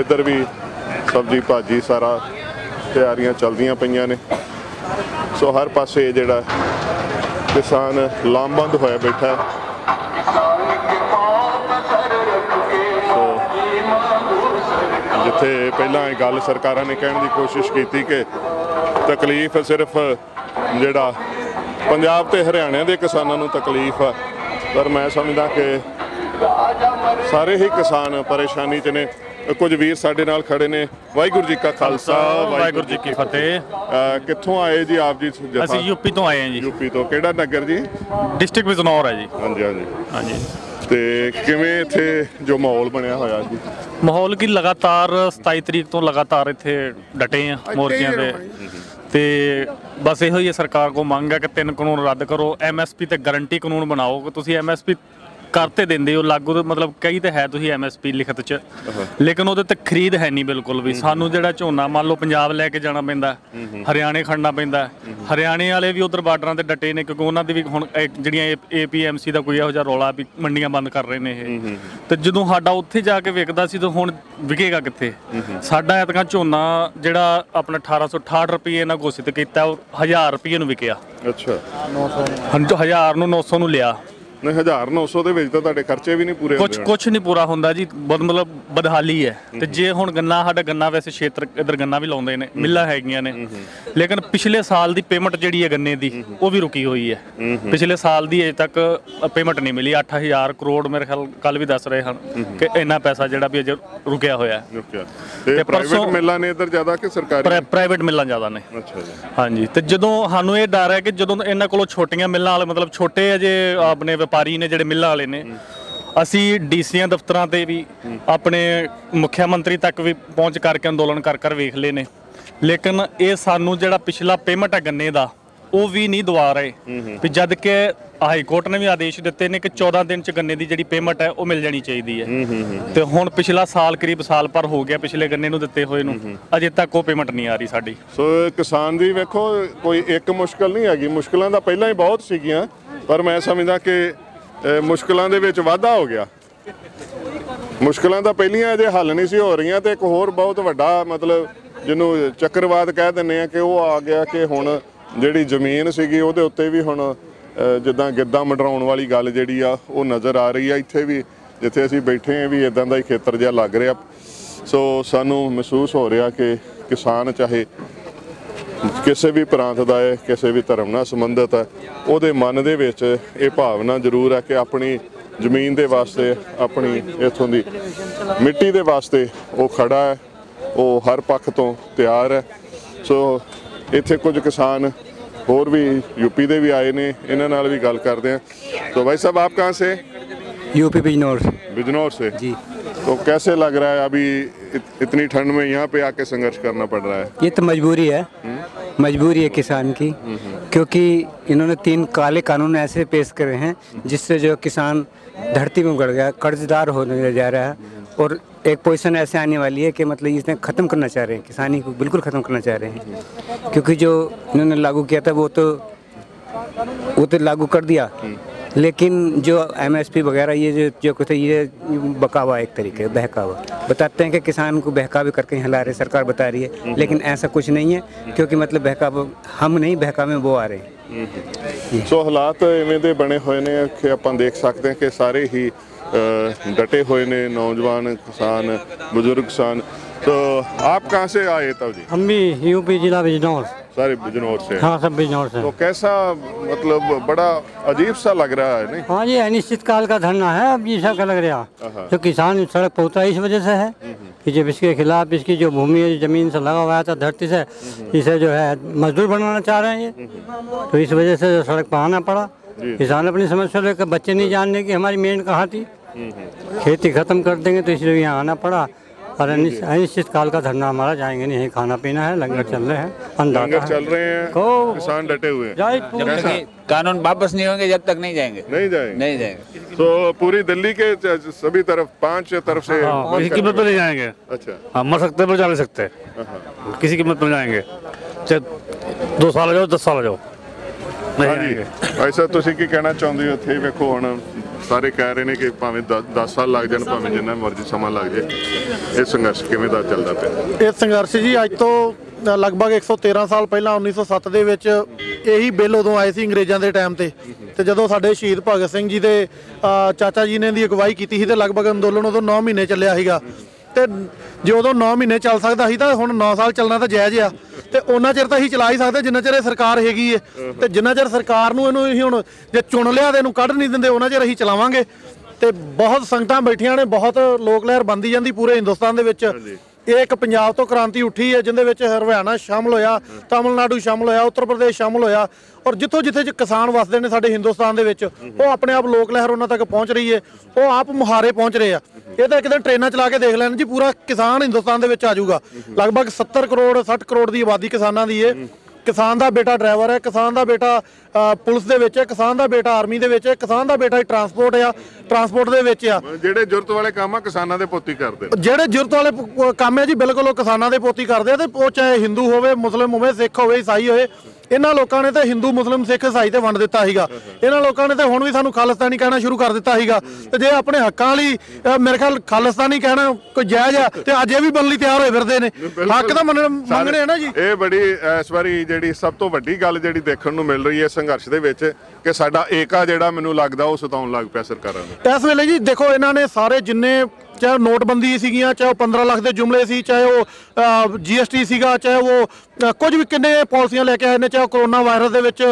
[SPEAKER 1] ਇੱਧਰ ਵੀ ਸਬਜ਼ੀ ਭਾਜੀ ਸਾਰਾ ਤਿਆਰੀਆਂ ਚੱਲਦੀਆਂ ਪਈਆਂ ਨੇ। ਸੋ ਹਰ ਪਾਸੇ ਜਿਹੜਾ ਕਿਸਾਨ ਲਾਮਬੰਦ ਹੋਇਆ ਬੈਠਾ ਹੈ। ਸੋ ਜਿੱਥੇ ਪਹਿਲਾਂ ਇਹ ਗੱਲ ਸਰਕਾਰਾਂ ਨੇ ਕਹਿਣ ਦੀ ਕੋਸ਼ਿਸ਼ ਕੀਤੀ ਕਿ ਤਕਲੀਫ ਸਿਰਫ ਜਿਹੜਾ ਪੰਜਾਬ ਤੇ ਹਰਿਆਣੇ ਦੇ ਕਿਸਾਨਾਂ ਨੂੰ ਤਕਲੀਫ ਆ, ਪਰ ਮੈਂ ਸਮਝਦਾ ਕਿ ਸਾਰੇ ਹੀ ਕਿਸਾਨ ਪਰੇਸ਼ਾਨੀ 'ਚ ਨੇ। ਕੁਝ ਵੀਰ ਸਾਡੇ ਨਾਲ ਖੜੇ ਨੇ। ਵਾਹਿਗੁਰੂ ਜੀ ਕਾ ਖਾਲਸਾ
[SPEAKER 5] ਵਾਹਿਗੁਰੂ ਜੀ ਕੀ ਫਤਿਹ।
[SPEAKER 1] ਕਿੱਥੋਂ ਆਏ ਜੀ ਆਪ ਜੀ?
[SPEAKER 5] ਅਸੀਂ ਯੂਪੀ ਤੋਂ ਆਏ ਹਾਂ ਜੀ।
[SPEAKER 1] ਯੂਪੀ ਤੋਂ ਕਿਹੜਾ ਨਗਰ ਜੀ?
[SPEAKER 5] ਡਿਸਟ੍ਰਿਕਟ ਬਿਜਨੌਰ ਹੈ ਜੀ।
[SPEAKER 1] ਹਾਂਜੀ ਹਾਂਜੀ
[SPEAKER 5] ਹਾਂਜੀ।
[SPEAKER 1] ਤੇ ਕਿਵੇਂ ਇੱਥੇ ਜੋ ਮਾਹੌਲ ਬਣਿਆ ਹੋਇਆ ਜੀ?
[SPEAKER 5] ਮਾਹੌਲ ਕੀ ਲਗਾਤਾਰ 27 ਤਰੀਕ ਤੋਂ ਲਗਾਤਾਰ ਇੱਥੇ ਡਟੇ ਆ ਮੋਰਚਿਆਂ ਤੇ ਬਸ ਇਹੋ ਹੀ ਹੈ, ਸਰਕਾਰ ਕੋ ਮੰਗ ਹੈ ਕਿ 3 ਕਾਨੂੰਨ ਰੱਦ ਕਰੋ, MSP ਤੇ ਗਾਰੰਟੀ ਕਾਨੂੰਨ ਬਣਾਓ ਕਿ ਤੁਸੀਂ MSP ਕਰਤੇ ਦਿੰਦੇ ਹੋ ਲਾਗੂ, ਮਤਲਬ ਕਈ ਤਾਂ ਹੈ ਤੁਸੀਂ MSP ਲਿਖਤ 'ਚ, ਲੇਕਿਨ ਉਹਦੇ ਤੇ ਖਰੀਦ ਹੈ ਨਹੀਂ ਬਿਲਕੁਲ ਵੀ। ਸਾਨੂੰ ਜਿਹੜਾ ਝੋਨਾ ਮੰਨ ਲਓ ਪੰਜਾਬ ਲੈ ਕੇ ਜਾਣਾ ਪੈਂਦਾ, ਹਰਿਆਣੇ ਖੜਨਾ ਪੈਂਦਾ, ਹਰਿਆਣੇ ਵਾਲੇ ਵੀ ਉਧਰ ਬਾਰਡਰਾਂ ਤੇ ਡਟੇ ਨੇ ਕਿਉਂਕਿ ਉਹਨਾਂ ਦੀ ਵੀ ਹੁਣ ਜਿਹੜੀਆਂ APMC ਦਾ ਕੋਈ ਇਹੋ ਜਿਹਾ ਰੌਲਾ ਵੀ ਮੰਡੀਆਂ ਬੰਦ ਕਰ ਰਹੇ ਨੇ ਇਹ। ਤੇ ਜਦੋਂ ਸਾਡਾ ਉੱਥੇ ਜਾ ਕੇ ਵਿਕਦਾ ਸੀ ਤਾਂ ਹੁਣ ਵਿਕੇਗਾ ਕਿੱਥੇ? ਸਾਡਾ ਐਤਕਾਂ ਝੋਨਾ ਜਿਹੜਾ ਆਪਣਾ 1868 ਰੁਪਏ ਨਾਲ ਘੋਸ਼ਿਤ ਕੀਤਾ ਉਹ 1000 ਰੁਪਏ ਨੂੰ ਵਿਕਿਆ।
[SPEAKER 1] ਅੱਛਾ।
[SPEAKER 5] 1000 ਨੂੰ 900 ਨੂੰ ਲਿਆ।
[SPEAKER 1] ਨਹੀਂ 1900 ਦੇ ਵਿੱਚ ਤਾਂ ਤੁਹਾਡੇ ਖਰਚੇ ਵੀ ਨਹੀਂ ਪੂਰੇ ਹੁੰਦੇ ਹੋਣੇ।
[SPEAKER 5] ਕੁਝ ਨਹੀਂ ਪੂਰਾ ਹੁੰਦਾ ਜੀ, ਬਹੁਤ ਮਤਲਬ ਬਦਹਾਲੀ ਹੈ। ਤੇ ਜੇ ਹੁਣ ਗੰਨਾ, ਸਾਡਾ ਗੰਨਾ ਵੈਸੇ ਖੇਤਰ ਇਧਰ ਗੰਨਾ ਵੀ ਲਾਉਂਦੇ ਨੇ, ਮਿੱਲਾਂ ਹੈਗੀਆਂ ਨੇ, ਲੇਕਿਨ ਪਿਛਲੇ ਸਾਲ ਦੀ ਪੇਮੈਂਟ ਜਿਹੜੀ ਹੈ ਗੰਨੇ ਦੀ ਉਹ ਵੀ ਰੁਕੀ ਹੋਈ ਹੈ। ਪਿਛਲੇ ਸਾਲ ਦੀ ਅਜੇ ਤੱਕ ਪੇਮੈਂਟ ਨਹੀਂ ਮਿਲੀ। 8000 ਕਰੋੜ ਮੇਰੇ ਖਿਆਲ ਕੱਲ ਵੀ ਦੱਸ ਰਹੇ ਹਨ ਕਿ ਇੰਨਾ ਪੈਸਾ ਜਿਹੜਾ ਵੀ ਅਜੇ ਰੁਕਿਆ ਹੋਇਆ ਹੈ।
[SPEAKER 1] ਤੇ ਪ੍ਰਾਈਵੇਟ ਮਿੱਲਾਂ ਨੇ ਇੱਧਰ ਜ਼ਿਆਦਾ ਕਿ ਸਰਕਾਰੀ?
[SPEAKER 5] ਪ੍ਰਾਈਵੇਟ ਮਿੱਲਾਂ ਜ਼ਿਆਦਾ ਨੇ।
[SPEAKER 1] ਅੱਛਾ ਜੀ।
[SPEAKER 5] ਹਾਂਜੀ, ਤੇ ਜਦੋਂ ਸਾਨੂੰ ਇਹ ਡਰ ਹੈ ਕਿ ਜਦੋਂ ਇਹਨਾਂ ਕੋਲੋਂ ਛੋਟੀਆਂ ਮਿੱਲਾਂ ਵਾਲੇ ਮਤਲਬ ਛੋਟੇ ਅਜੇ ਆਪਣੇ ਵਪਾਰੀ ਨੇ ਜਿਹੜੇ ਮਿੱਲਾਂ ਵਾਲੇ ਨੇ, ਅਸੀਂ ਡੀਸੀਆਂ ਦਫ਼ਤਰਾਂ ਤੇ ਵੀ ਆਪਣੇ ਮੁੱਖ ਮੰਤਰੀ ਤੱਕ ਵੀ ਪਹੁੰਚ ਕਰਕੇ ਅੰਦੋਲਨ ਕਰ ਵੇਖ ਲਏ ਨੇ, ਲੇਕਿਨ ਇਹ ਸਾਨੂੰ ਜਿਹੜਾ ਪਿਛਲਾ ਪੇਮੈਂਟ ਹੈ ਗੰਨੇ ਦਾ ਉਹ ਵੀ ਨਹੀਂ ਦਵਾ ਰਹੇ। ਵੀ ਜਦ ਕਿ ਹਾਈ ਕੋਰਟ ਨੇ ਵੀ ਆਦੇਸ਼ ਦਿੱਤੇ ਨੇ ਕਿ 14 ਦਿਨ ਚ ਗੰਨੇ ਦੀ ਜਿਹੜੀ ਪੇਮੈਂਟ ਹੈ ਉਹ ਮਿਲ ਜਾਣੀ ਚਾਹੀਦੀ ਹੈ। ਤੇ ਹੁਣ ਪਿਛਲਾ ਸਾਲ ਕਰੀਬ ਸਾਲ ਭਰ ਹੋ ਗਿਆ ਪਿਛਲੇ ਗੰਨੇ ਨੂੰ ਦਿੱਤੇ ਹੋਏ ਨੂੰ, ਅਜੇ ਤੱਕ ਉਹ ਪੇਮੈਂਟ ਨਹੀਂ ਆ ਰਹੀ ਸਾਡੀ।
[SPEAKER 1] ਸੋ ਕਿਸਾਨ ਦੀ ਵੇਖੋ ਕੋਈ ਇੱਕ ਮੁਸ਼ਕਲ ਨਹੀਂ ਹੈਗੀ, ਮੁਸ਼ਕਲਾਂ ਤਾਂ ਪਹਿਲਾਂ ਹੀ ਬਹੁਤ ਸੀਗੀਆਂ, ਪਰ ਮੈਂ ਸਮਝਦਾ ਕਿ ਮੁਸ਼ਕਲਾਂ ਦੇ ਵਿੱਚ ਵਾਧਾ ਹੋ ਗਿਆ। ਮੁਸ਼ਕਲਾਂ ਤਾਂ ਪਹਿਲੀਆਂ ਅਜੇ ਹੱਲ ਨਹੀਂ ਸੀ ਹੋ ਰਹੀਆਂ, ਤੇ ਇੱਕ ਹੋਰ ਬਹੁਤ ਵੱਡਾ ਮਤਲਬ ਜਿਹਨੂੰ ਚੱਕਰਵਾਦ ਕਹਿ ਦਿੰਦੇ ਆ ਕਿ ਉਹ ਆ ਗਿਆ ਕਿ ਹੁਣ ਜਿਹੜੀ ਜ਼ਮੀਨ ਸੀਗੀ ਉਹਦੇ ਉੱਤੇ ਵੀ ਹੁਣ ਜਿੱਦਾਂ ਗਿੱਧਾ ਮਡਰਾਉਣ ਵਾਲੀ ਗੱਲ ਜਿਹੜੀ ਆ ਉਹ ਨਜ਼ਰ ਆ ਰਹੀ ਆ। ਇੱਥੇ ਵੀ ਜਿੱਥੇ ਅਸੀਂ ਬੈਠੇ ਆ ਵੀ ਇਦਾਂ ਦਾ ਹੀ ਖੇਤਰ ਜਿਹਾ ਲੱਗ ਰਿਹਾ। ਸੋ ਸਾਨੂੰ ਮਹਿਸੂਸ ਹੋ ਰਿਹਾ ਕਿ ਕਿਸਾਨ ਚਾਹੇ ਕਿਸੇ ਵੀ ਪ੍ਰਾਂਤ ਦਾ ਹੈ, ਕਿਸੇ ਵੀ ਧਰਮ ਨਾਲ ਸੰਬੰਧਿਤ ਹੈ, ਉਹਦੇ ਮਨ ਦੇ ਵਿੱਚ ਇਹ ਭਾਵਨਾ ਜ਼ਰੂਰ ਹੈ ਕਿ ਆਪਣੀ ਜ਼ਮੀਨ ਦੇ ਵਾਸਤੇ, ਆਪਣੀ ਇੱਥੋਂ ਦੀ ਮਿੱਟੀ ਦੇ ਵਾਸਤੇ ਉਹ ਖੜਾ ਹੈ, ਉਹ ਹਰ ਪੱਖ ਤੋਂ ਤਿਆਰ ਹੈ। ਸੋ ਇੱਥੇ ਕੁਝ ਕਿਸਾਨ और भी यूपी ਦੇ ਵੀ ਆਏ ਨੇ, ਇਹਨਾਂ ਨਾਲ ਵੀ ਗੱਲ ਕਰਦੇ हैं। तो भाई साहब आप कहाँ से?
[SPEAKER 6] यूपी बिजनौर।
[SPEAKER 1] बिजनौर से
[SPEAKER 6] जी।
[SPEAKER 1] तो कैसे लग रहा है अभी इतनी ठंड में यहाँ पे आके संघर्ष करना पड़ रहा है?
[SPEAKER 6] ये तो मजबूरी है, मजबूरी है किसान की, क्योंकि इन्होंने 3 काले कानून ऐसे पेश करे हैं जिससे जो किसान धरती में गड़ गया, कर्जदार होने जा रहा है, और एक पोजीशन ऐसे आने वाली है कि मतलब इसने ख़त्म करना चाह रहे हैं, किसानी को बिल्कुल ख़त्म करना चाह रहे हैं। क्योंकि जो इन्होंने लागू किया था वो तो लागू कर दिया, लेकिन जो MSP वगैरह ये जो कुछ है ये बकावा, एक तरीके बहकावा बताते हैं कि किसान को बहकावे करके हिला रहे, सरकार बता रही है, लेकिन ऐसा कुछ नहीं है, क्योंकि मतलब बहकावा हम नहीं, बहकावे वो आ रहे हैं।
[SPEAKER 1] सो हालात इवें दे बने हुए ने कि आपां देख सकते हैं कि सारे ही डटे हुए ने, नौजवान किसान, बुजुर्ग किसान। तो आप कहाँ से आए तब जी?
[SPEAKER 7] हम भी यूपी जिला बिजनौर।
[SPEAKER 1] सारे बिजनौर से?
[SPEAKER 7] हाँ, सब बिजनौर से।
[SPEAKER 1] तो कैसा मतलब बड़ा अजीब सा लग रहा है नहीं?
[SPEAKER 7] हाँ जी, अनिश्चितकाल का धरना है अब ये सब का लग रहा। तो किसान सड़क पर उतरा इस वजह से है कि जब इसके खिलाफ इसकी जो भूमि जमीन से लगा हुआ था धरती से, इसे जो है मजदूर बनाना चाह रहे हैं ये, तो इस वजह से सड़क पर आना पड़ा। किसान अपनी समस्या लेकर, बच्चे नहीं जानने की हमारी मेन कहाँ थी, खेती खत्म कर देंगे, तो इसलिए यहाँ आना पड़ा। और अनिश्चित काल का धरना हमारा, जाएंगे नहीं, खाना पीना है, लंगर चल रहे हैं,
[SPEAKER 1] लंगर चल रहे हैं, किसान डटे हुए हैं।
[SPEAKER 8] जब तक कानून वापस नहीं होंगे जब तक नहीं जाएंगे।
[SPEAKER 1] नहीं जाएंगे?
[SPEAKER 8] नहीं जाएंगे।
[SPEAKER 1] तो पूरी दिल्ली के सभी तरफ 5 तरफ से
[SPEAKER 4] किसी कीमत पर नहीं जाएंगे।
[SPEAKER 1] अच्छा।
[SPEAKER 4] हाँ, मर सकते पर जा नहीं सकते, किसी कीमत पर जाएंगे, चाहे 2 साल जाओ 10 साल जाओ, नहीं जाएंगे।
[SPEAKER 1] ऐसा ਤੁਸੀਂ ਕੀ ਕਹਿਣਾ ਚਾਹੁੰਦੇ ਹੋ? ਇੱਥੇ ਵੇਖੋ ਹੁਣ ਸਾਰੇ ਕਹਿ ਰਹੇ ਨੇ ਕਿ ਭਾਵੇਂ 10 ਸਾਲ ਲੱਗ ਜਾਣ, ਭਾਵੇਂ ਜਿੰਨਾ ਮਰਜ਼ੀ ਸਮਾਂ ਲੱਗ ਜਾਏ, ਇਹ ਸੰਘਰਸ਼ ਕਿਵੇਂ ਦਾ ਚੱਲਦਾ ਪਿਆ?
[SPEAKER 9] ਇਹ ਸੰਘਰਸ਼ ਜੀ ਅੱਜ ਤੋਂ ਲਗਭਗ 113 ਸਾਲ ਪਹਿਲਾਂ 1907 ਦੇ ਵਿੱਚ ਇਹੀ ਬਿੱਲ ਉਦੋਂ ਆਏ ਸੀ ਅੰਗਰੇਜ਼ਾਂ ਦੇ ਟਾਈਮ ਤੇ ਜਦੋਂ ਸਾਡੇ ਸ਼ਹੀਦ ਭਗਤ ਸਿੰਘ ਜੀ ਦੇ ਚਾਚਾ ਜੀ ਨੇ ਦੀ ਅਗਵਾਈ ਕੀਤੀ ਸੀ ਤੇ ਲਗਭਗ ਅੰਦੋਲਨ ਉਦੋਂ 9 ਮਹੀਨੇ ਚੱਲਿਆ ਸੀਗਾ। ਤੇ ਜੇ ਉਦੋਂ 9 ਮਹੀਨੇ ਚੱਲ ਸਕਦਾ ਸੀ ਤਾਂ ਹੁਣ 9 ਸਾਲ ਚੱਲਣਾ ਤਾਂ ਜਾਇਜ਼ ਆ। ਤੇ ਉਹਨਾਂ ਚਿਰ ਤਾਂ ਅਸੀਂ ਚਲਾ ਹੀ ਸਕਦੇ ਜਿੰਨਾ ਚਿਰ ਇਹ ਸਰਕਾਰ ਹੈਗੀ ਏ, ਤੇ ਜਿੰਨਾ ਚਿਰ ਸਰਕਾਰ ਨੂੰ ਇਹਨੂੰ ਅਸੀਂ ਹੁਣ ਜੇ ਚੁਣ ਲਿਆ ਤੇ ਇਹਨੂੰ ਕੱਢ ਨਹੀਂ ਦਿੰਦੇ ਉਹਨਾਂ ਚਿਰ ਅਸੀਂ ਚਲਾਵਾਂਗੇ। ਤੇ ਬਹੁਤ ਸੰਗਤਾਂ ਬੈਠੀਆਂ ਨੇ, ਬਹੁਤ ਲੋਕ ਲਹਿਰ ਬਣਦੀ ਜਾਂਦੀ ਪੂਰੇ ਹਿੰਦੁਸਤਾਨ ਦੇ ਵਿੱਚ। ਇਹ ਇੱਕ ਪੰਜਾਬ ਤੋਂ ਕ੍ਰਾਂਤੀ ਉੱਠੀ ਹੈ ਜਿੰਦੇ ਵਿੱਚ ਹਰਿਆਣਾ ਸ਼ਾਮਲ ਹੋਇਆ, ਤਾਮਿਲਨਾਡੂ ਸ਼ਾਮਲ ਹੋਇਆ, ਉੱਤਰ ਪ੍ਰਦੇਸ਼ ਸ਼ਾਮਲ ਹੋਇਆ, ਔਰ ਜਿੱਥੋਂ ਜਿੱਥੇ ਕਿਸਾਨ ਵਸਦੇ ਨੇ ਸਾਡੇ ਹਿੰਦੁਸਤਾਨ ਦੇ ਵਿੱਚ ਉਹ ਆਪਣੇ ਆਪ ਲੋਕ ਲਹਿਰ ਉਹਨਾਂ ਤੱਕ ਪਹੁੰਚ ਰਹੀ ਹੈ, ਉਹ ਆਪ ਮੁਹਾਰੇ ਪਹੁੰਚ ਰਹੇ ਆ। ਇਹ ਤਾਂ ਇੱਕ ਦਿਨ ਟ੍ਰੇਨਾਂ ਚਲਾ ਕੇ ਦੇਖ ਲੈਣ ਜੀ, ਪੂਰਾ ਕਿਸਾਨ ਹਿੰਦੁਸਤਾਨ ਦੇ ਵਿੱਚ ਆ ਜਾਊਗਾ। ਲਗਭਗ 70 ਕਰੋੜ 60 ਕਰੋੜ ਦੀ ਆਬਾਦੀ ਕਿਸਾਨਾਂ ਦੀ ਹੈ। ਕਿਸਾਨ ਦਾ ਬੇਟਾ ਡਰਾਈਵਰ ਹੈ, ਕਿਸਾਨ ਦਾ ਬੇਟਾ ਪੁਲਿਸ ਦੇ ਵਿੱਚ ਹੈ, ਕਿਸਾਨ ਦਾ ਬੇਟਾ ਆਰਮੀ ਦੇ ਵਿੱਚ ਹੈ, ਕਿਸਾਨ ਦਾ ਬੇਟਾ ਟਰਾਂਸਪੋਰਟ ਆ, ਟਰਾਂਸਪੋਰਟ ਦੇ ਵਿੱਚ ਆ।
[SPEAKER 1] ਜਿਹੜੇ ਜ਼ਰੂਰਤ ਵਾਲੇ ਕੰਮ ਆ ਕਿਸਾਨਾਂ ਦੇ ਪੋਤੀ ਕਰਦੇ,
[SPEAKER 9] ਜਿਹੜੇ ਜ਼ਰੂਰਤ ਵਾਲੇ ਕੰਮ ਹੈ ਜੀ ਬਿਲਕੁਲ ਉਹ ਕਿਸਾਨਾਂ ਦੇ ਪੋਤੀ ਕਰਦੇ ਆ। ਤੇ ਉਹ ਚਾਹੇ ਹਿੰਦੂ ਹੋਵੇ, ਮੁਸਲਿਮ ਹੋਵੇ, ਸਿੱਖ ਹੋਵੇ, ਈਸਾਈ ਹੋਵੇ, ਇਹਨਾਂ ਲੋਕਾਂ ਨੇ ਤੇ ਹਿੰਦੂ ਮੁਸਲਿਮ ਸਿੱਖ ਈਸਾਈ ਤੇ ਵੰਡ ਦਿੱਤਾ ਸੀਗਾ। ਇਹਨਾਂ ਲੋਕਾਂ ਨੇ ਤੇ ਹੁਣ ਵੀ ਸਾਨੂੰ ਖਾਲਿਸਤਾਨੀ ਕਹਿਣਾ ਸ਼ੁਰੂ ਕਰ ਦਿੱਤਾ ਸੀਗਾ। ਤੇ ਜੇ ਆਪਣੇ ਹੱਕਾਂ ਲਈ ਮੇਰੇ ਖਿਆਲ ਖਾਲਿਸਤਾਨੀ ਕਹਿਣਾ ਕੋਈ ਜਾਇਜ਼ ਆ ਤੇ ਅੱਜ ਇਹ ਵੀ ਬਣਨ ਲਈ ਤਿਆਰ ਹੋਏ ਫਿਰਦੇ ਨੇ। ਹੱਕ ਤਾਂ ਮੰਗਣੇ ਆ ਨਾ ਜੀ।
[SPEAKER 1] ਇਹ ਬੜੀ ਇਸ ਵਾਰੀ ਜਿਹੜੀ ਸਭ ਤੋਂ ਵੱਡੀ ਗੱਲ ਜਿਹੜੀ ਦੇਖਣ ਨੂੰ ਮਿਲ ਰਹੀ ਹੈ ਸੰਘਰਸ਼ ਦੇ ਵਿੱਚ ਕਿ ਸਾਡਾ ਏਕਾ ਜਿਹੜਾ ਮੈਨੂੰ ਲੱਗਦਾ ਉਹ ਸਤਾਉਣ ਲੱਗ ਪਿਆ ਸਰਕਾਰਾਂ ਨੂੰ
[SPEAKER 9] ਇਸ ਵੇਲੇ ਜੀ। ਦੇਖੋ ਇਹਨਾਂ ਨੇ ਸਾਰੇ ਜਿੰਨੇ ਚਾਹੇ ਨੋਟਬੰਦੀ ਸੀਗੀਆਂ, ਚਾਹੇ ਉਹ 15 ਲੱਖ ਦੇ ਜੁਮਲੇ ਸੀ, ਚਾਹੇ ਉਹ GST ਸੀਗਾ, ਚਾਹੇ ਉਹ ਕੁਝ ਵੀ ਕਿੰਨੇ ਪਾਲਿਸੀਆਂ ਲੈ ਕੇ ਆਏ ਨੇ, ਚਾਹੇ ਕਰੋਨਾ ਵਾਇਰਸ ਦੇ ਵਿੱਚ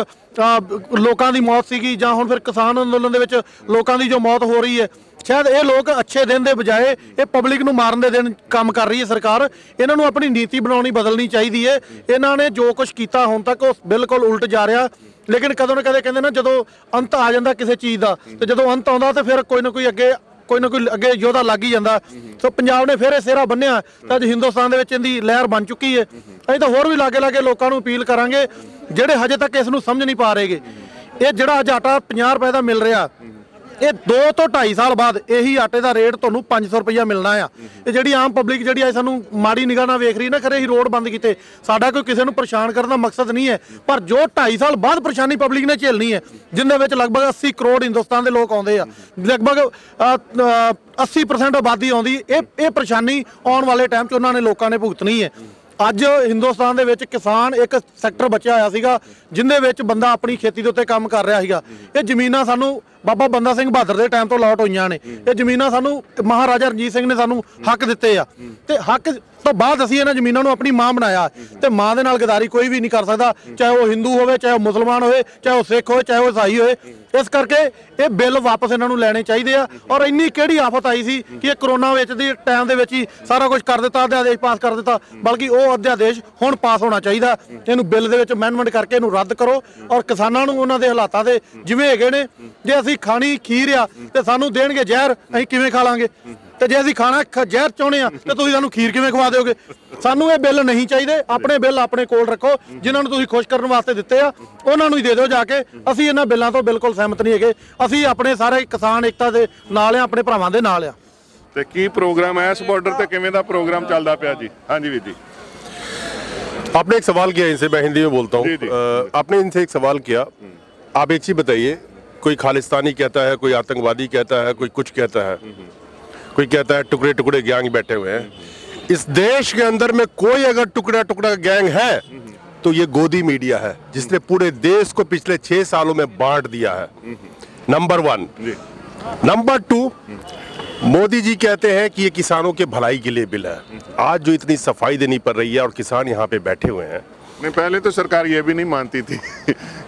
[SPEAKER 9] ਲੋਕਾਂ ਦੀ ਮੌਤ ਸੀਗੀ, ਜਾਂ ਹੁਣ ਫਿਰ ਕਿਸਾਨ ਅੰਦੋਲਨ ਦੇ ਵਿੱਚ ਲੋਕਾਂ ਦੀ ਜੋ ਮੌਤ ਹੋ ਰਹੀ ਹੈ। ਸ਼ਾਇਦ ਇਹ ਲੋਕ ਅੱਛੇ ਦਿਨ ਦੇ ਬਜਾਏ ਇਹ ਪਬਲਿਕ ਨੂੰ ਮਾਰਨ ਦੇ ਦਿਨ ਕੰਮ ਕਰ ਰਹੀ ਹੈ ਸਰਕਾਰ। ਇਹਨਾਂ ਨੂੰ ਆਪਣੀ ਨੀਤੀ ਬਣਾਉਣੀ ਬਦਲਣੀ ਚਾਹੀਦੀ ਹੈ। ਇਹਨਾਂ ਨੇ ਜੋ ਕੁਝ ਕੀਤਾ ਹੁਣ ਤੱਕ ਉਹ ਬਿਲਕੁਲ ਉਲਟ ਜਾ ਰਿਹਾ। ਲੇਕਿਨ ਕਦੋਂ ਨਾ ਕਦੇ ਕਹਿੰਦੇ ਨਾ ਜਦੋਂ ਅੰਤ ਆ ਜਾਂਦਾ ਕਿਸੇ ਚੀਜ਼ ਦਾ, ਤੇ ਜਦੋਂ ਅੰਤ ਆਉਂਦਾ ਤੇ ਫਿਰ ਕੋਈ ਨਾ ਕੋਈ ਅੱਗੇ ਯੋਧਾ ਲੱਗ ਹੀ ਜਾਂਦਾ। ਸੋ ਪੰਜਾਬ ਨੇ ਫਿਰ ਇਹ ਸਿਹਰਾ ਬੰਨਿਆ ਤਾਂ ਅੱਜ ਹਿੰਦੁਸਤਾਨ ਦੇ ਵਿੱਚ ਇਹਦੀ ਲਹਿਰ ਬਣ ਚੁੱਕੀ ਹੈ। ਅਸੀਂ ਤਾਂ ਹੋਰ ਵੀ ਲਾਗੇ ਲੋਕਾਂ ਨੂੰ ਅਪੀਲ ਕਰਾਂਗੇ ਜਿਹੜੇ ਹਜੇ ਤੱਕ ਇਸ ਨੂੰ ਸਮਝ ਨਹੀਂ ਪਾ ਰਹੇਗੇ। ਇਹ ਜਿਹੜਾ ਅੱਜ ਆਟਾ 50 ਰੁਪਏ ਦਾ ਮਿਲ ਰਿਹਾ, ਇਹ 2 ਤੋਂ 2.5 ਸਾਲ ਬਾਅਦ ਇਹੀ ਆਟੇ ਦਾ ਰੇਟ ਤੁਹਾਨੂੰ 500 ਰੁਪਇਆ ਮਿਲਣਾ ਆ। ਇਹ ਜਿਹੜੀ ਆਮ ਪਬਲਿਕ ਜਿਹੜੀ ਅੱਜ ਸਾਨੂੰ ਮਾੜੀ ਨਿਗਾਹ ਨਾਲ ਵੇਖ ਰਹੀ ਨਾ, ਖਰੇ ਹੀ ਰੋਡ ਬੰਦ ਕੀਤੇ, ਸਾਡਾ ਕੋਈ ਕਿਸੇ ਨੂੰ ਪਰੇਸ਼ਾਨ ਕਰਨ ਦਾ ਮਕਸਦ ਨਹੀਂ ਹੈ। ਪਰ ਜੋ 2.5 ਸਾਲ ਬਾਅਦ ਪਰੇਸ਼ਾਨੀ ਪਬਲਿਕ ਨੇ ਝੇਲਣੀ ਹੈ, ਜਿੰਦੇ ਵਿੱਚ ਲਗਭਗ 80 ਕਰੋੜ ਹਿੰਦੁਸਤਾਨ ਦੇ ਲੋਕ ਆਉਂਦੇ ਆ, ਲਗਭਗ 80% ਆਬਾਦੀ ਆਉਂਦੀ, ਇਹ ਪਰੇਸ਼ਾਨੀ ਆਉਣ ਵਾਲੇ ਟਾਈਮ 'ਚ ਉਹਨਾਂ ਨੇ ਲੋਕਾਂ ਨੇ ਭੁਗਤਣੀ ਹੈ। ਅੱਜ ਹਿੰਦੁਸਤਾਨ ਦੇ ਵਿੱਚ ਕਿਸਾਨ ਇੱਕ ਸੈਕਟਰ ਬਚਿਆ ਹੋਇਆ ਸੀਗਾ ਜਿੰਦੇ ਵਿੱਚ ਬੰਦਾ ਆਪਣੀ ਖੇਤੀ ਦੇ ਉੱਤੇ ਕੰਮ ਕਰ ਰਿਹਾ ਸੀਗਾ। ਇਹ ਜ਼ਮੀਨਾਂ ਸਾਨੂੰ ਬਾਬਾ ਬੰਦਾ ਸਿੰਘ ਬਹਾਦਰ ਦੇ ਟਾਈਮ ਤੋਂ ਅਲਾਟ ਹੋਈਆਂ ਨੇ। ਇਹ ਜ਼ਮੀਨਾਂ ਸਾਨੂੰ ਮਹਾਰਾਜਾ ਰਣਜੀਤ ਸਿੰਘ ਨੇ ਸਾਨੂੰ ਹੱਕ ਦਿੱਤੇ ਆ, ਤੇ ਹੱਕ ਤੋਂ ਬਾਅਦ ਅਸੀਂ ਇਹਨਾਂ ਜ਼ਮੀਨਾਂ ਨੂੰ ਆਪਣੀ ਮਾਂ ਬਣਾਇਆ। ਤੇ ਮਾਂ ਦੇ ਨਾਲ ਗਦਾਰੀ ਕੋਈ ਵੀ ਨਹੀਂ ਕਰ ਸਕਦਾ, ਚਾਹੇ ਉਹ ਹਿੰਦੂ ਹੋਵੇ, ਚਾਹੇ ਉਹ ਮੁਸਲਮਾਨ ਹੋਵੇ, ਚਾਹੇ ਉਹ ਸਿੱਖ ਹੋਵੇ, ਚਾਹੇ ਉਹ ਈਸਾਈ ਹੋਵੇ। ਇਸ ਕਰਕੇ ਇਹ ਬਿੱਲ ਵਾਪਸ ਇਹਨਾਂ ਨੂੰ ਲੈਣੇ ਚਾਹੀਦੇ ਆ। ਔਰ ਇੰਨੀ ਕਿਹੜੀ ਆਫਤ ਆਈ ਸੀ ਕਿ ਇਹ ਕਰੋਨਾ ਵਿੱਚ ਦੀ ਟਾਈਮ ਦੇ ਵਿੱਚ ਹੀ ਸਾਰਾ ਕੁਝ ਕਰ ਦਿੱਤਾ, ਅਧਿਆਦੇਸ਼ ਪਾਸ ਕਰ ਦਿੱਤਾ। ਬਲਕਿ ਉਹ ਅਧਿਆਦੇਸ਼ ਹੁਣ ਪਾਸ ਹੋਣਾ ਚਾਹੀਦਾ। ਇਹਨੂੰ ਬਿੱਲ ਦੇ ਵਿੱਚ ਅਮੈਂਡਮੈਂਟ ਕਰਕੇ ਇਹਨੂੰ ਰੱਦ ਕਰੋ ਔਰ ਕਿਸਾਨਾਂ ਨੂੰ ਉਹਨਾਂ ਦੇ ਹਾਲਾਤਾਂ ਦੇ ਜਿਵੇਂ ਹੈਗੇ ਨੇ, ਜੇ ਅਸੀਂ ਖਾਣੀ ਖੀਰ ਆ ਤੇ ਸਾਨੂੰ ਦੇਣਗੇ ਜ਼ਹਿਰ, ਅਸੀਂ ਕਿਵੇਂ ਖਾ ਲਾਂਗੇ? ਤੇ ਜੇ ਅਸੀਂ ਖਾਣਾ ਜ਼ਹਿਰ ਚਾਹੁੰਦੇ ਆ ਤੇ ਤੁਸੀਂ ਸਾਨੂੰ ਖੀਰ ਕਿਵੇਂ ਖਵਾ ਦਿਓਗੇ? ਸਾਨੂੰ ਇਹ ਬਿੱਲ ਨਹੀਂ ਚਾਹੀਦੇ। ਆਪਣੇ ਬਿੱਲ ਆਪਣੇ ਕੋਲ ਰੱਖੋ, ਜਿਨ੍ਹਾਂ ਨੂੰ ਤੁਸੀਂ ਖੁਸ਼ ਕਰਨ ਵਾਸਤੇ ਦਿੱਤੇ ਆ ਉਹਨਾਂ ਨੂੰ ਹੀ ਦੇ ਦਿਓ ਜਾ ਕੇ। ਅਸੀਂ ਇਹਨਾਂ ਬਿੱਲਾਂ ਤੋਂ ਬਿਲਕੁਲ ਸਹਿਮਤ ਨਹੀਂ ਹੈਗੇ। ਅਸੀਂ ਆਪਣੇ ਸਾਰੇ ਕਿਸਾਨ ਏਕਤਾ ਦੇ ਨਾਲ ਆ, ਆਪਣੇ ਭਰਾਵਾਂ ਦੇ ਨਾਲ ਆ।
[SPEAKER 1] ਤੇ ਕੀ ਪ੍ਰੋਗਰਾਮ ਹੈ ਇਸ ਬਾਰडर ਤੇ, ਕਿਵੇਂ ਦਾ ਪ੍ਰੋਗਰਾਮ ਚੱਲਦਾ ਪਿਆ ਜੀ? ਹਾਂਜੀ ਵੀਰ जी,
[SPEAKER 10] आपने एक सवाल किया इनसे, मैं हिंदी में बोलता हूँ। आपने इनसे एक सवाल किया, आप एक चीज बताइए, कोई खालिस्तानी कहता है, कोई आतंकवादी कहता है, कोई कुछ कहता है, कोई कहता है टुकड़े टुकड़े गैंग बैठे हुए हैं। इस देश के अंदर में कोई अगर टुकड़ा टुकड़ा गैंग है तो ये गोदी मीडिया है, जिसने पूरे देश को पिछले 6 सालों में बांट दिया है। नंबर 1। नंबर 2, मोदी जी कहते हैं कि ये किसानों के भलाई के लिए बिल है। आज जो इतनी सफाई देनी पड़ रही है और किसान यहाँ पे बैठे हुए हैं,
[SPEAKER 1] नहीं पहले तो सरकार ये भी नहीं मानती थी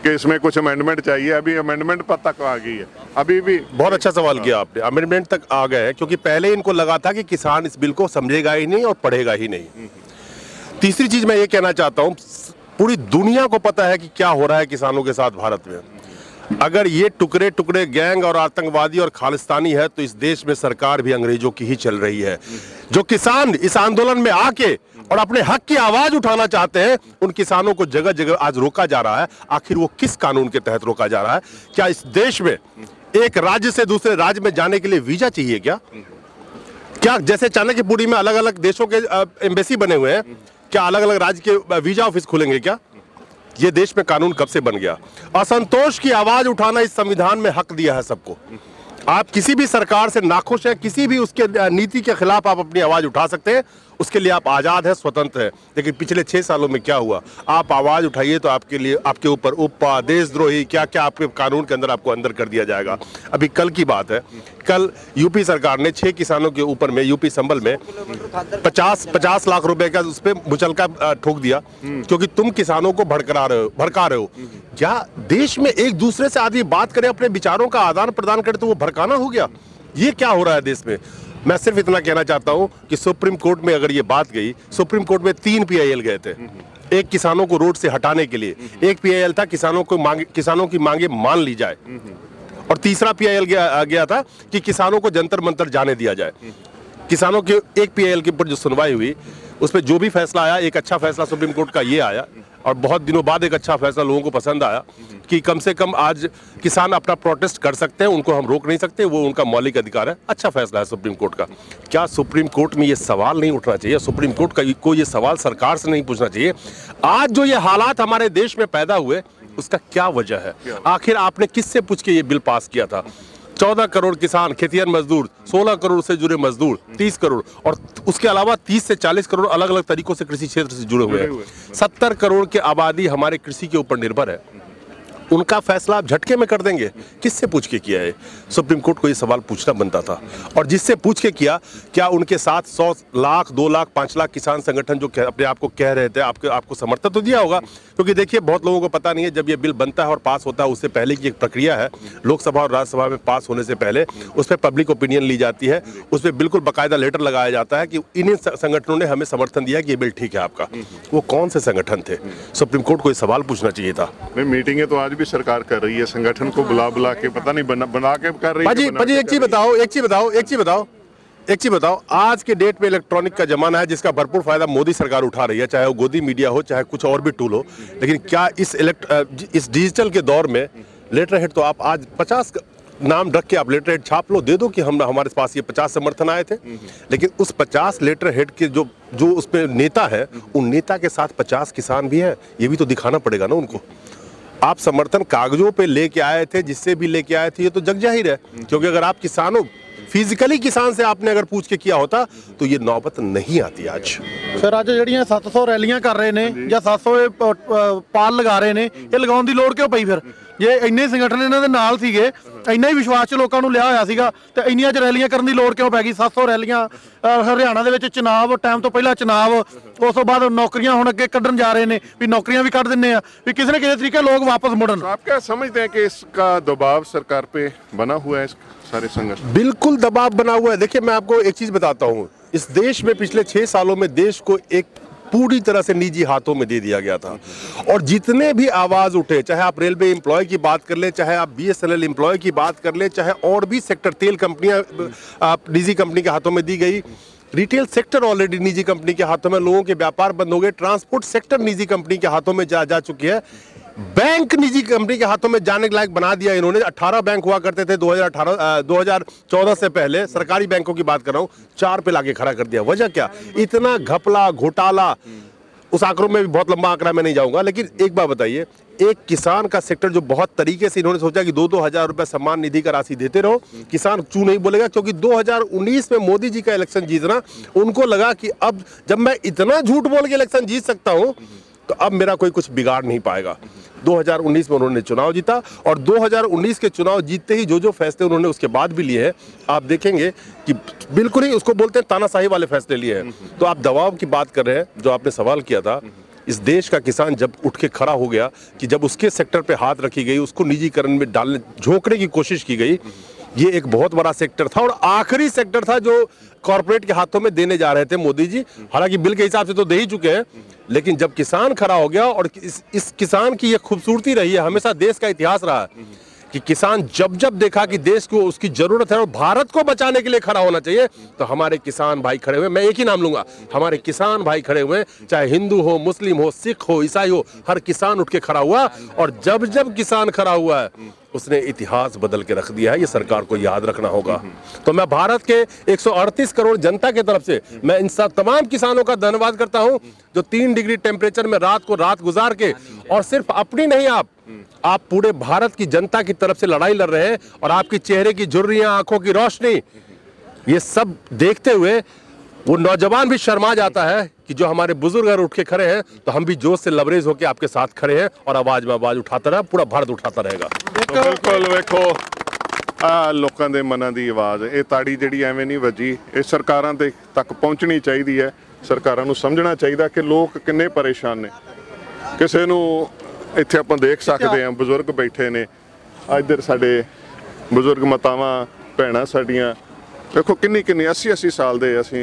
[SPEAKER 1] कि इसमें कुछ अमेंडमेंट चाहिए। अभी अमेंडमेंट पर तक आ गई है। अभी भी
[SPEAKER 10] बहुत अच्छा सवाल किया आपने, अमेंडमेंट तक आ गए हैं, क्योंकि पहले इनको लगा था कि किसान इस बिल को समझेगा ही नहीं और पढ़ेगा ही नहीं। तीसरी चीज मैं ये कहना चाहता हूँ, पूरी दुनिया को पता है कि क्या हो रहा है किसानों के साथ भारत में। अगर ये टुकड़े टुकड़े गैंग और आतंकवादी और खालिस्तानी है तो इस देश में सरकार भी अंग्रेजों की ही चल रही है। जो किसान इस आंदोलन में आके और अपने हक की आवाज उठाना चाहते हैं, उन किसानों को जगह जगह आज रोका जा रहा है। आखिर वो किस कानून के तहत रोका जा रहा है? क्या इस देश में एक राज्य से दूसरे राज्य में जाने के लिए वीजा चाहिए क्या जैसे चाणक्यपुरी में अलग अलग देशों के एम्बेसी बने हुए हैं, क्या अलग अलग राज्य के वीजा ऑफिस खुलेंगे क्या? ये देश में कानून कब से बन गया? असंतोष की आवाज उठाना इस संविधान में हक दिया है सबको। आप किसी भी सरकार से नाखुश हैं, किसी भी उसके नीति के खिलाफ आप अपनी आवाज उठा सकते हैं, उसके लिए आप आजाद है, स्वतंत्र है। लेकिन पिछले 6 सालों में क्या हुआ? आप आवाज उठाइए तो आपके लिए, आपके ऊपर उपा, देशद्रोही, क्या क्या आपके कानून के अंदर आपको अंदर कर दिया जाएगा। अभी कल की बात है, कल यूपी सरकार ने 6 किसानों के ऊपर में यूपी संभल में 50 लाख रुपए का उस पर मुचलका ठोक दिया, क्योंकि तुम किसानों को भड़का रहे हो। क्या देश में एक दूसरे से आदमी बात करे, अपने विचारों का आदान प्रदान करे तो वो भड़काना हो गया? ये क्या हो रहा है देश में? मैं सिर्फ इतना कहना चाहता हूं कि सुप्रीम कोर्ट में अगर ये बात गई, सुप्रीम कोर्ट में 3 PIL गए थे। एक किसानों को रोड से हटाने के लिए, एक PIL था किसानों की मांगे मान ली जाए, और तीसरा PIL गया था कि किसानों को जंतर मंतर जाने दिया जाए। किसानों के एक PIL के ऊपर जो सुनवाई हुई, उसमें जो भी फैसला आया, एक अच्छा फैसला सुप्रीम कोर्ट का ये आया। और बहुत दिनों बाद एक अच्छा फैसला लोगों को पसंद आया कि कम से कम आज किसान अपना प्रोटेस्ट कर सकते हैं, उनको हम रोक नहीं सकते, वो उनका मौलिक अधिकार है। अच्छा फैसला है सुप्रीम कोर्ट का। क्या सुप्रीम कोर्ट में ये सवाल नहीं उठना चाहिए, सुप्रीम कोर्ट को ये सवाल सरकार से नहीं पूछना चाहिए, आज जो ये हालात हमारे देश में पैदा हुए उसका क्या वजह है? आखिर आपने किससे पूछ के ये बिल पास किया था? 14 करोड़ किसान, खेतिहर मजदूर, 16 करोड़ से जुड़े मजदूर, 30 करोड़ और उसके अलावा 30 से 40 करोड़ अलग अलग तरीकों से कृषि क्षेत्र से जुड़े हुए हैं। 70 करोड़ की आबादी हमारे कृषि के ऊपर निर्भर है। उनका फैसला आप झटके में कर देंगे? किससे पूछ के किया है? सुप्रीम कोर्ट को ये सवाल पूछना बनता था। और जिससे पूछ के किया, क्या उनके साथ 100 लाख, 2 लाख, 5 लाख किसान संगठन जो अपने आप को कह रहे थे, आपको समर्थन तो दिया होगा? क्योंकि देखिए, बहुत लोगों को पता नहीं है, जब ये बिल बनता है और पास होता है उससे पहले की एक प्रक्रिया है। लोकसभा और राज्यसभा में पास होने से पहले उस पर पब्लिक ओपिनियन ली जाती है, उस पर बिल्कुल बाकायदा लेटर लगाया जाता है कि इन्हीं संगठनों ने हमें समर्थन दिया कि ये बिल ठीक है आपका। वो कौन से संगठन थे? सुप्रीम कोर्ट को ये सवाल पूछना चाहिए था।
[SPEAKER 1] मीटिंगें तो आज भी सरकार कर रही है, संगठन को बुला के, पता नहीं बना के कर रही है।
[SPEAKER 10] पाजी एक चीज बताओ, आज के डेट में इलेक्ट्रॉनिक का जमाना है जिसका भरपूर फायदा मोदी सरकार उठा रही है, चाहे वो गोदी मीडिया हो, चाहे कुछ और भी टूल हो। लेकिन क्या इस डिजिटल के दौर में लेटर हेड, तो आप आज 50 नाम रख के आप लेटर हेड छाप लो, दे दो कि हमारे पास ये 50 समर्थन आए थे। लेकिन उस 50 लेटर हेड के जो उसमें नेता है, उन नेता के साथ 50 किसान भी है, ये भी तो दिखाना पड़ेगा ना उनको। आप समर्थन कागजों पे लेके आए थे, जिससे भी लेके आए थे, ये तो जग जाहिर है। क्योंकि अगर आप किसानों फिजिकली किसान से आपने अगर पूछ के किया होता तो ये नौबत नहीं आती आज।
[SPEAKER 9] ਫਿਰ ਅੱਜ ਜਿਹੜੀਆਂ 700 ਰੈਲੀਆਂ ਕਰ ਰਹੇ ਨੇ ਜਾਂ 700 ਪਾਲ ਲਗਾ ਰਹੇ ਨੇ, ਇਹ ਲਗਾਉਣ ਦੀ ਲੋੜ ਕਿਉਂ ਪਈ? ਫਿਰ ਜੇ ਇੰਨੇ ਸੰਗਠਨ ਇਹਨਾਂ ਦੇ ਨਾਲ ਸੀਗੇ, ਇੰਨਾ ਹੀ ਵਿਸ਼ਵਾਸ ਚ ਲੋਕਾਂ ਨੂੰ ਲਿਆ ਹੋਇਆ ਸੀਗਾ, ਤੇ ਇੰਨੀਆਂ ਚ ਰੈਲੀਆਂ ਕਰਨ ਦੀ ਲੋੜ ਕਿਉਂ ਪੈ ਗਈ? 700 ਰੈਲੀਆਂ, ਹਰਿਆਣਾ ਦੇ ਵਿੱਚ ਚੁਣਾਵ ਟਾਈਮ ਤੋਂ ਪਹਿਲਾਂ ਚੁਣਾਵ, ਉਸ ਤੋਂ ਬਾਅਦ ਨੌਕਰੀਆਂ ਹੁਣ ਅੱਗੇ ਕੱਢਣ ਜਾ ਰਹੇ ਨੇ ਵੀ ਨੌਕਰੀਆਂ ਵੀ ਕੱਢ ਦਿੰਨੇ ਆ ਵੀ ਕਿਸੇ ਨਾ ਕਿਸੇ ਤਰੀਕੇ ਲੋਕ ਵਾਪਸ ਮੁੜਨ।
[SPEAKER 1] आप क्या समझते हैं कि इसका दबाव सरकार पे बना हुआ है, सारे संगठन?
[SPEAKER 10] बिल्कुल दबाव बना हुआ है। देखिए, मैं आपको एक चीज बताता हूँ, इस देश में पिछले 6 सालों में देश को एक पूरी तरह से निजी हाथों में दे दिया गया था। और जितने भी आवाज उठे, चाहे आप रेलवे एम्प्लॉय की बात कर ले, चाहे आप BSNL एम्प्लॉय की बात कर ले, चाहे और भी सेक्टर, तेल कंपनियां निजी कंपनी के हाथों में दी गई, रिटेल सेक्टर ऑलरेडी निजी कंपनी के हाथों में, लोगों के व्यापार बंद हो गए, ट्रांसपोर्ट सेक्टर निजी कंपनी के हाथों में जा चुकी है, बैंक निजी कंपनी के हाथों में जाने के लायक बना दिया इन्होंने। 18 बैंक हुआ करते थे 2014 से पहले, सरकारी बैंकों की बात कर रहा हूँ, 4 पे लाके खड़ा कर दिया। वजह क्या? इतना घपला घोटाला। उस आंकड़ों में भी बहुत लंबा आंकड़ा मैं नहीं जाऊंगा, लेकिन एक बात बताइए, एक किसान का सेक्टर जो बहुत तरीके से इन्होंने सोचा कि 2-2 हजार रुपए सम्मान निधि का राशि देते रहो, किसान चू नहीं बोलेगा। क्योंकि 2019 में मोदी जी का इलेक्शन जीतना, उनको लगा कि अब जब मैं इतना झूठ बोल के इलेक्शन जीत सकता हूं तो अब मेरा कोई कुछ बिगाड़ नहीं पाएगा। 2019 में उन्होंने चुनाव जीता, और 2019 के चुनाव जीतते ही जो फैसले उन्होंने उसके बाद भी लिए हैं, आप देखेंगे कि बिल्कुल ही उसको बोलते हैं तानाशाही वाले फैसले लिए हैं। तो आप दबाव की बात कर रहे हैं, जो आपने सवाल किया था, इस देश का किसान जब उठ के खड़ा हो गया कि जब उसके सेक्टर पे हाथ रखी गई, उसको निजीकरण में डालने, झोंकने की कोशिश की गई, ये एक बहुत बड़ा सेक्टर था और आखिरी सेक्टर था जो कॉर्पोरेट के हाथों में देने जा रहे थे मोदी जी। हालांकि बिल के हिसाब से तो दे ही चुके हैं, लेकिन जब किसान खड़ा हो गया, और इस किसान की ये खूबसूरती रही है, हमेशा देश का इतिहास रहा है कि किसान जब देखा कि देश को उसकी जरूरत है और भारत को बचाने के लिए खड़ा होना चाहिए, तो हमारे किसान भाई खड़े हुए। मैं एक ही नाम लूंगा, हमारे किसान भाई खड़े हुए, चाहे हिंदू हो, मुस्लिम हो, सिख हो, ईसाई हो, हर किसान उठ के खड़ा हुआ। और जब किसान खड़ा हुआ है, उसने इतिहास बदल के रख दिया है। ये सरकार को याद रखना होगा। तो मैं भारत के 138 करोड़ जनता के तरफ से मैं इन सब तमाम किसानों का धन्यवाद करता हूं, जो 3 डिग्री टेम्परेचर में रात गुजार के, और सिर्फ अपनी नहीं, आप पूरे भारत की जनता की तरफ से लड़ाई लड़ रहे हैं। और आपकी चेहरे की झुर्रियां, आंखों की रोशनी, ये सब देखते हुए वो नौजवान भी शर्मा जाता है कि जो हमारे बुजुर्ग अगर उठ के खड़े हैं, तो हम भी जोश से लबरेज होकर आपके साथ खड़े हैं और आवाज में आवाज उठाता रहा, पूरा भारत उठाता रहेगा।
[SPEAKER 1] तो बिल्कुल वेखो, लोगों के मनां दी आवाज़, ये ताड़ी जिहड़ी एवें नहीं वजी, ये सरकारां दे तक पहुंचनी चाहिदी है। सरकारां नूं समझना चाहिदा कि लोग किन्ने परेशान ने। किसी नूं इत्थे आपां देख सकते हैं, बुजुर्ग बैठे ने, इधर साडे बुजुर्ग मातावां भैणां साडियां, देखो किन्नी 80-80 साल ਦੇ ਅਸੀਂ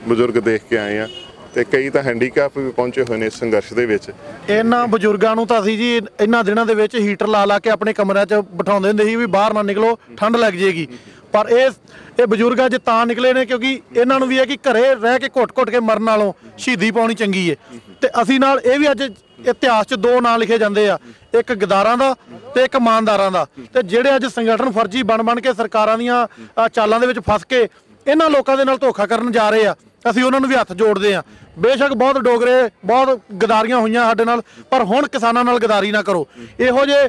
[SPEAKER 1] ਬਜ਼ੁਰਗ ਦੇਖ ਕੇ ਆਏ ਆ, ਤੇ ਕਈ ਤਾਂ ਹੈਂਡੀਕੈਪ ਵੀ ਪਹੁੰਚੇ ਹੋਏ ਨੇ ਇਸ ਸੰਘਰਸ਼ ਦੇ ਵਿੱਚ।
[SPEAKER 9] ਇਹਨਾਂ ਬਜ਼ੁਰਗਾਂ ਨੂੰ ਤਾਂ ਅਸੀਂ ਜੀ ਇਹਨਾਂ ਦਿਨਾਂ ਦੇ ਵਿੱਚ ਹੀਟਰ ਲਾ ਕੇ ਆਪਣੇ ਕਮਰਿਆਂ 'ਚ ਬਿਠਾਉਂਦੇ ਹੁੰਦੇ ਸੀ ਵੀ ਬਾਹਰ ਨਾ ਨਿਕਲੋ, ਠੰਡ ਲੱਗ ਜਾਏਗੀ। ਪਰ ਇਹ ਬਜ਼ੁਰਗ ਅੱਜ ਤਾਂ ਨਿਕਲੇ ਨੇ ਕਿਉਂਕਿ ਇਹਨਾਂ ਨੂੰ ਵੀ ਹੈ ਕਿ ਘਰੇ ਰਹਿ ਕੇ ਘੁੱਟ ਕੇ ਮਰਨ ਨਾਲੋਂ ਸ਼ਹੀਦੀ ਪਾਉਣੀ ਚੰਗੀ ਹੈ। ਤੇ ਅਸੀਂ ਨਾਲ ਇਹ ਵੀ ਅੱਜ ਇਤਿਹਾਸ 'ਚ ਦੋ ਨਾਂ ਲਿਖੇ ਜਾਂਦੇ ਆ, ਇੱਕ ਗਦਾਰਾਂ ਦਾ ਤੇ ਇੱਕ ਇਮਾਨਦਾਰਾਂ ਦਾ। ਤੇ ਜਿਹੜੇ ਅੱਜ ਸੰਗਠਨ ਫਰਜੀ ਬਣ ਕੇ ਸਰਕਾਰਾਂ ਦੀਆਂ ਚਾਲਾਂ ਦੇ ਵਿੱਚ ਫਸ ਕੇ ਇਹਨਾਂ ਲੋਕਾਂ ਦੇ ਨਾਲ ਧੋਖਾ ਕਰਨ ਜਾ ਰਹੇ ਆ, ਅਸੀਂ ਉਹਨਾਂ ਨੂੰ ਵੀ ਹੱਥ ਜੋੜਦੇ ਆ। ਬੇਸ਼ੱਕ ਬਹੁਤ ਡੋਗਰੇ ਬਹੁਤ ਗਦਾਰੀਆਂ ਹੋਈਆਂ ਸਾਡੇ ਨਾਲ, ਪਰ ਹੁਣ ਕਿਸਾਨਾਂ ਨਾਲ ਗਦਾਰੀ ਨਾ ਕਰੋ। ਇਹੋ ਜਿਹੇ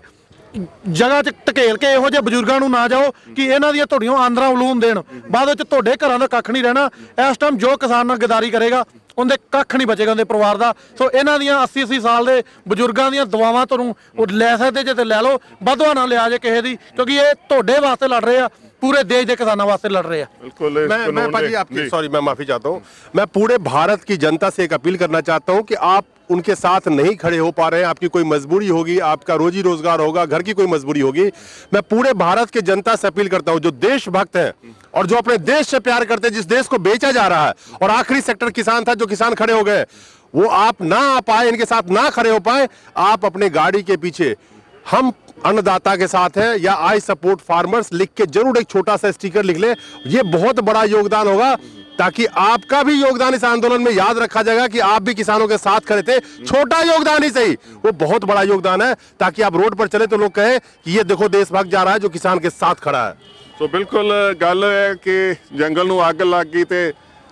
[SPEAKER 9] ਜਗ੍ਹਾ 'ਚ ਢਕੇਲ ਕੇ ਇਹੋ ਜਿਹੇ ਬਜ਼ੁਰਗਾਂ ਨੂੰ ਨਾ ਜਾਓ ਕਿ ਇਹਨਾਂ ਦੀਆਂ ਤੁਹਾਡੀਆਂ ਆਂਦਰਾਂ ਉਲੂਨ ਦੇਣ, ਬਾਅਦ ਵਿੱਚ ਤੁਹਾਡੇ ਘਰਾਂ ਦਾ ਕੱਖ ਨਹੀਂ ਰਹਿਣਾ। ਇਸ ਟਾਈਮ ਜੋ ਕਿਸਾਨ ਨਾਲ ਗਦਾਰੀ ਕਰੇਗਾ ਉਹਦੇ ਕੱਖ ਨਹੀਂ ਬਚੇਗਾ ਉਹਦੇ ਪਰਿਵਾਰ ਦਾ। ਸੋ ਇਹਨਾਂ ਦੀਆਂ 80-80 ਸਾਲ ਦੇ ਬਜ਼ੁਰਗਾਂ ਦੀਆਂ ਦੁਆਵਾਂ ਤੁਹਾਨੂੰ ਉਹ ਲੈ ਸਕਦੇ ਜੇ ਤੇ ਲੈ ਲਓ, ਵਧਵਾ ਨਾ ਲਿਆ ਜੇ ਕਿਸੇ ਦੀ, ਕਿਉਂਕਿ ਇਹ ਤੁਹਾਡੇ ਵਾਸਤੇ ਲੜ ਰਹੇ ਆ, पूरे देश के किसानों वास्ते लड़ रहे हैं।
[SPEAKER 1] बिल्कुल।
[SPEAKER 10] मैं पाजी आपकी सॉरी मैं माफी चाहता हूँ, मैं पूरे भारत की जनता से एक अपील करना चाहता हूँ कि आप उनके साथ नहीं खड़े हो पा रहे हैं, आपकी कोई मजबूरी होगी, आपका रोजी रोजगार होगा, घर की कोई मजबूरी होगी। मैं पूरे भारत की जनता से अपील करता हूँ जो देशभक्त हैं और जो अपने देश से प्यार करते हैं, जिस देश को बेचा जा रहा है और आखिरी सेक्टर किसान था, जो किसान खड़े हो गए, वो आप ना आ पाए, इनके साथ ना खड़े हो पाए, आप अपने गाड़ी के पीछे हम अन्नदाता के साथ हैं या आई सपोर्ट फार्मर्स लिख के जरूर एक छोटा सा स्टिकर लिख ले। ये बहुत बड़ा योगदान होगा, ताकि आपका भी योगदान इस आंदोलन में याद रखा जाएगा कि आप भी किसानों के साथ खड़े थे। छोटा योगदान ही सही, वो बहुत बड़ा योगदान है, ताकि आप रोड पर चले तो लोग कहे कि ये देखो देशभक्त जा रहा है जो किसान के साथ खड़ा है।
[SPEAKER 1] ਸੋ ਬਿਲਕੁਲ ਗੱਲ ਹੈ ਕਿ ਜੰਗਲ ਨੂੰ ਅੱਗ ਲੱਗ ਗਈ ਤੇ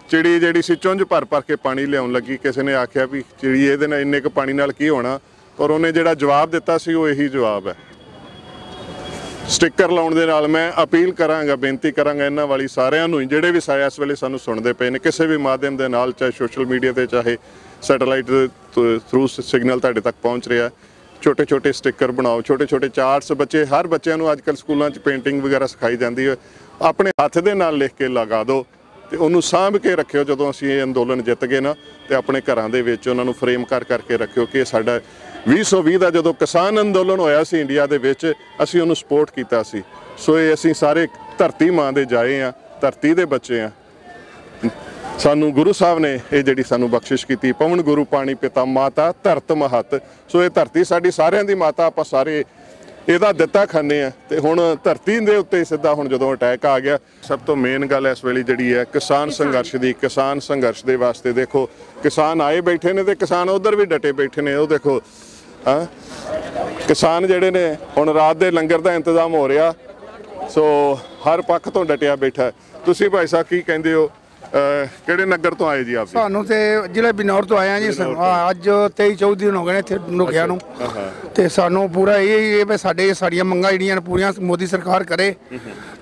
[SPEAKER 1] ਚਿੜੀ ਜਿਹੜੀ ਸੀ ਚੁੰਝ ਭਰ ਕੇ ਪਾਣੀ ਲਿਆਉਣ ਲੱਗੀ। ਕਿਸੇ ਨੇ ਆਖਿਆ ਵੀ ਚਿੜੀ ਇਹਦੇ ਨਾਲ ਇੰਨੇ ਕੁ ਪਾਣੀ ਨਾਲ ਕੀ ਹੋਣਾ, ਪਰ ਉਹਨੇ ਜਿਹੜਾ ਜਵਾਬ ਦਿੱਤਾ ਸੀ ਉਹ ਇਹੀ ਜਵਾਬ ਹੈ। ਸਟicker ਲਾਉਣ ਦੇ ਨਾਲ ਮੈਂ ਅਪੀਲ ਕਰਾਂਗਾ, ਬੇਨਤੀ ਕਰਾਂਗਾ ਇਹਨਾਂ ਵਾਲੀ ਸਾਰਿਆਂ ਨੂੰ ਜਿਹੜੇ ਵੀ ਇਸ ਵੇਲੇ ਸਾਨੂੰ ਸੁਣਦੇ ਪਏ ਨੇ ਕਿਸੇ ਵੀ ਮਾਧਿਅਮ ਦੇ ਨਾਲ, ਚਾਹੇ ਸੋਸ਼ਲ ਮੀਡੀਆ ਤੇ ਚਾਹੇ ਸੈਟੇਲਾਈਟ ਥਰੂ ਸਿਗਨਲ ਤੁਹਾਡੇ ਤੱਕ ਪਹੁੰਚ ਰਿਹਾ, ਛੋਟੇ ਛੋਟੇ ਸਟicker ਬਣਾਓ, ਛੋਟੇ ਛੋਟੇ ਚਾਰਟਸ। ਬੱਚੇ ਹਰ ਬੱਚਿਆਂ ਨੂੰ ਅੱਜ ਕੱਲ੍ਹ ਸਕੂਲਾਂ 'ਚ ਪੇਂਟਿੰਗ ਵਗੈਰਾ ਸਿਖਾਈ ਜਾਂਦੀ ਹੈ, ਆਪਣੇ ਹੱਥ ਦੇ ਨਾਲ ਲਿਖ ਕੇ ਲਗਾ ਦਿਓ ਤੇ ਉਹਨੂੰ ਸਾਂਭ ਕੇ ਰੱਖਿਓ। ਜਦੋਂ ਅਸੀਂ ਇਹ ਅੰਦੋਲਨ ਜਿੱਤ ਗਏ ਨਾ ਤੇ ਆਪਣੇ ਘਰਾਂ ਦੇ ਵਿੱਚ ਉਹਨਾਂ ਨੂੰ ਫਰੇਮ ਕਰਕੇ ਰੱਖਿਓ ਕਿ ਇਹ ਸਾਡਾ 2020 ਦਾ ਜਦੋਂ ਕਿਸਾਨ ਅੰਦੋਲਨ ਹੋਇਆ ਸੀ ਇੰਡੀਆ ਦੇ ਵਿੱਚ, ਅਸੀਂ ਉਹਨੂੰ ਸਪੋਰਟ ਕੀਤਾ ਸੀ। ਸੋ ਇਹ ਅਸੀਂ ਸਾਰੇ ਧਰਤੀ ਮਾਂ ਦੇ ਜਾਏ ਆ, ਧਰਤੀ ਦੇ ਬੱਚੇ ਆ। ਸਾਨੂੰ ਗੁਰੂ ਸਾਹਿਬ ਨੇ ਇਹ ਜਿਹੜੀ ਸਾਨੂੰ ਬਖਸ਼ਿਸ਼ ਕੀਤੀ, ਪਵਨ ਗੁਰੂ ਪਾਣੀ ਪਿਤਾ ਮਾਤਾ ਧਰਤ ਮਹੱਤ। ਸੋ ਇਹ ਧਰਤੀ ਸਾਡੀ ਸਾਰਿਆਂ ਦੀ ਮਾਤਾ, ਆਪਾਂ ਸਾਰੇ ਇਹਦਾ ਦਿੱਤਾ ਖਾਂਦੇ ਆ। ਤੇ ਹੁਣ ਧਰਤੀ ਦੇ ਉੱਤੇ ਸਿੱਧਾ ਹੁਣ ਜਦੋਂ ਅਟੈਕ ਆ ਗਿਆ, ਸਭ ਤੋਂ ਮੇਨ ਗੱਲ ਇਸ ਵੇਲੇ ਜਿਹੜੀ ਹੈ ਕਿਸਾਨ ਸੰਘਰਸ਼ ਦੀ। ਕਿਸਾਨ ਸੰਘਰਸ਼ ਦੇ ਵਾਸਤੇ ਦੇਖੋ ਕਿਸਾਨ ਆਏ ਬੈਠੇ ਨੇ ਤੇ ਕਿਸਾਨ ਉਧਰ ਵੀ ਡਟੇ ਬੈਠੇ ਨੇ। ਉਹ ਦੇਖੋ ਹਾਂ ਕਿਸਾਨ ਜਿਹੜੇ ਨੇ ਹੁਣ ਰਾਤ ਦੇ ਲੰਗਰ ਦਾ ਇੰਤਜ਼ਾਮ ਹੋ ਰਿਹਾ, ਸੋ ਹਰ ਪੱਖ ਤੋਂ ਡਟਿਆ ਬੈਠਾ। ਤੁਸੀਂ ਭਾਈ ਸਾਹਿਬ ਕੀ ਕਹਿੰਦੇ ਹੋ, ਕਿਹੜੇ ਨਗਰ ਤੋਂ ਆਏ ਜੀ ਆਪ?
[SPEAKER 11] ਸਾਨੂੰ ਤੇ ਜ਼ਿਲ੍ਹੇ ਬਿਨੌਰ ਤੋਂ ਆਏ ਆ ਜੀ। ਅੱਜ 23-24 ਦਿਨ ਹੋ ਗਏ ਨੇ ਇੱਥੇ ਰੁਕਿਆ ਨੂੰ, ਤੇ ਸਾਨੂੰ ਪੂਰਾ ਇਹ ਵੀ ਸਾਡੀਆਂ ਮੰਗਾਂ ਜਿਹੜੀਆਂ ਨੇ ਪੂਰੀਆਂ ਮੋਦੀ ਸਰਕਾਰ ਕਰੇ।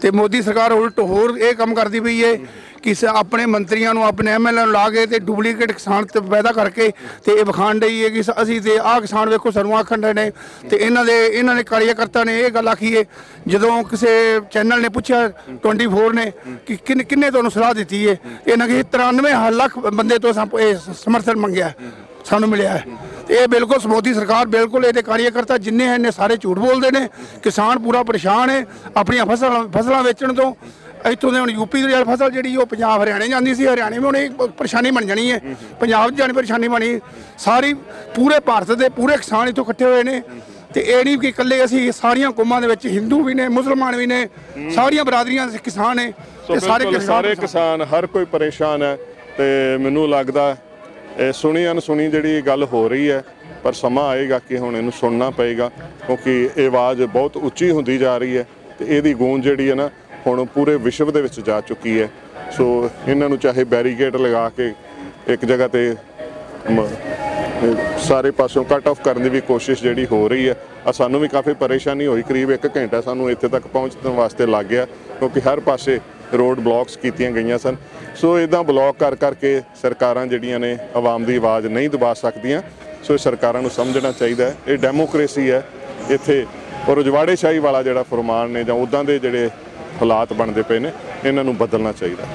[SPEAKER 11] ਤੇ ਮੋਦੀ ਸਰਕਾਰ ਉਲਟ ਹੋਰ ਇਹ ਕੰਮ ਕਰਦੀ ਪਈ ਏ ਕਿ ਆਪਣੇ ਮੰਤਰੀਆਂ ਨੂੰ ਆਪਣੇ MLA ਨੂੰ ਲਾ ਕੇ ਤੇ ਡੁਪਲੀਕੇਟ ਕਿਸਾਨ ਪੈਦਾ ਕਰਕੇ ਤੇ ਇਹ ਵਿਖਾਣ ਡਈ ਹੈ ਕਿ ਅਸੀਂ ਤੇ ਆਹ ਕਿਸਾਨ ਵੇਖੋ ਸਾਨੂੰ ਆਖਣ ਰਹੇ ਨੇ। ਤੇ ਇਹਨਾਂ ਨੇ ਕਾਰਿਆਕਰਤਾ ਨੇ ਇਹ ਗੱਲ ਆਖੀ ਹੈ, ਜਦੋਂ ਕਿਸੇ ਚੈਨਲ ਨੇ ਪੁੱਛਿਆ 24 ਨੇ ਕਿ ਕਿੰਨੇ ਤੁਹਾਨੂੰ ਸਲਾਹ ਦਿੱਤੀ ਹੈ, ਇਹਨਾਂ ਕਿ 93 ਲੱਖ ਬੰਦੇ ਤੋਂ ਇਹ ਸਮਰਥਨ ਮੰਗਿਆ ਸਾਨੂੰ ਮਿਲਿਆ ਹੈ। ਤੇ ਇਹ ਬਿਲਕੁਲ ਮੋਦੀ ਸਰਕਾਰ ਬਿਲਕੁਲ ਇਹਦੇ ਕਾਰਿਆਕਰਤਾ ਜਿੰਨੇ ਹਨ ਨੇ ਸਾਰੇ ਝੂਠ ਬੋਲਦੇ ਨੇ। ਕਿਸਾਨ ਪੂਰਾ ਪਰੇਸ਼ਾਨ ਹੈ ਆਪਣੀਆਂ ਫਸਲਾਂ ਵੇਚਣ ਤੋਂ। ਇੱਥੋਂ ਦੇ ਹੁਣ ਯੂਪੀ ਦੀ ਫਸਲ ਜਿਹੜੀ ਉਹ ਪੰਜਾਬ ਹਰਿਆਣੇ ਜਾਂਦੀ ਸੀ, ਹਰਿਆਣੇ ਵੀ ਹੁਣ ਇਹ ਪਰੇਸ਼ਾਨੀ ਬਣ ਜਾਣੀ ਹੈ, ਪੰਜਾਬ 'ਚ ਜਾਣੀ ਪਰੇਸ਼ਾਨੀ ਬਣੀ। ਸਾਰੀ ਪੂਰੇ ਭਾਰਤ ਦੇ ਪੂਰੇ ਕਿਸਾਨ ਇੱਥੋਂ ਇਕੱਠੇ ਹੋਏ ਨੇ। ਤੇ ਇਹ ਨਹੀਂ ਕਿ ਇਕੱਲੇ ਅਸੀਂ, ਸਾਰੀਆਂ ਕੌਮਾਂ ਦੇ ਵਿੱਚ ਹਿੰਦੂ ਵੀ ਨੇ, ਮੁਸਲਮਾਨ ਵੀ ਨੇ, ਸਾਰੀਆਂ ਬਰਾਦਰੀਆਂ ਦੇ ਕਿਸਾਨ ਨੇ। ਤੇ ਸਾਰੇ
[SPEAKER 1] ਕਿਸਾਨ ਹਰ ਕੋਈ ਪਰੇਸ਼ਾਨ ਹੈ। ਤੇ ਮੈਨੂੰ ਲੱਗਦਾ ਇਹ ਸੁਣੀ ਅਨਸੁਣੀ ਜਿਹੜੀ ਗੱਲ ਹੋ ਰਹੀ ਹੈ, ਪਰ ਸਮਾਂ ਆਏਗਾ ਕਿ ਹੁਣ ਇਹਨੂੰ ਸੁਣਨਾ ਪਏਗਾ, ਕਿਉਂਕਿ ਇਹ ਆਵਾਜ਼ ਬਹੁਤ ਉੱਚੀ ਹੁੰਦੀ ਜਾ ਰਹੀ ਹੈ ਤੇ ਇਹਦੀ ਗੂੰਜ ਜਿਹੜੀ ਹੈ ਨਾ ਹੁਣ ਪੂਰੇ ਵਿਸ਼ਵ ਦੇ ਵਿੱਚ ਜਾ ਚੁੱਕੀ ਹੈ। ਸੋ ਇਹਨਾਂ ਨੂੰ ਚਾਹੇ ਬੈਰੀਕੇਡ ਲਗਾ ਕੇ ਇੱਕ ਜਗ੍ਹਾ ਤੇ ਸਾਰੇ ਪਾਸੋਂ ਕੱਟ ਆਫ ਕਰਨ ਦੀ ਵੀ ਕੋਸ਼ਿਸ਼ ਜਿਹੜੀ ਹੋ ਰਹੀ ਹੈ। ਸਾਨੂੰ ਵੀ ਕਾਫੀ ਪਰੇਸ਼ਾਨੀ ਹੋਈ, ਕਰੀਬ 1 ਘੰਟਾ ਸਾਨੂੰ ਇੱਥੇ ਤੱਕ ਪਹੁੰਚਣ ਵਾਸਤੇ ਲੱਗ ਗਿਆ, ਕਿਉਂਕਿ ਹਰ ਪਾਸੇ ਰੋਡ ਬਲੌਕਸ ਕੀਤੀਆਂ ਗਈਆਂ ਸਨ। ਸੋ ਇੱਦਾਂ ਬਲੌਕ ਕਰਕੇ ਸਰਕਾਰਾਂ ਜਿਹੜੀਆਂ ਨੇ ਆਵਾਮ ਦੀ ਆਵਾਜ਼ ਨਹੀਂ ਦਬਾ ਸਕਦੀਆਂ। ਸੋ ਇਹ ਸਰਕਾਰਾਂ ਨੂੰ ਸਮਝਣਾ ਚਾਹੀਦਾ ਹੈ ਇਹ ਡੈਮੋਕ੍ਰੇਸੀ ਹੈ ਇੱਥੇ, ਔਰ ਉਜਵਾੜੇਸ਼ਾਹੀ ਵਾਲਾ ਜਿਹੜਾ ਫਰਮਾਨ ਨੇ ਜਾਂ ਉੱਦਾਂ ਦੇ ਜਿਹੜੇ ਹਾਲਾਤ ਬਣਦੇ ਪਏ ਨੇ ਇਹਨਾਂ ਨੂੰ ਬਦਲਣਾ ਚਾਹੀਦਾ।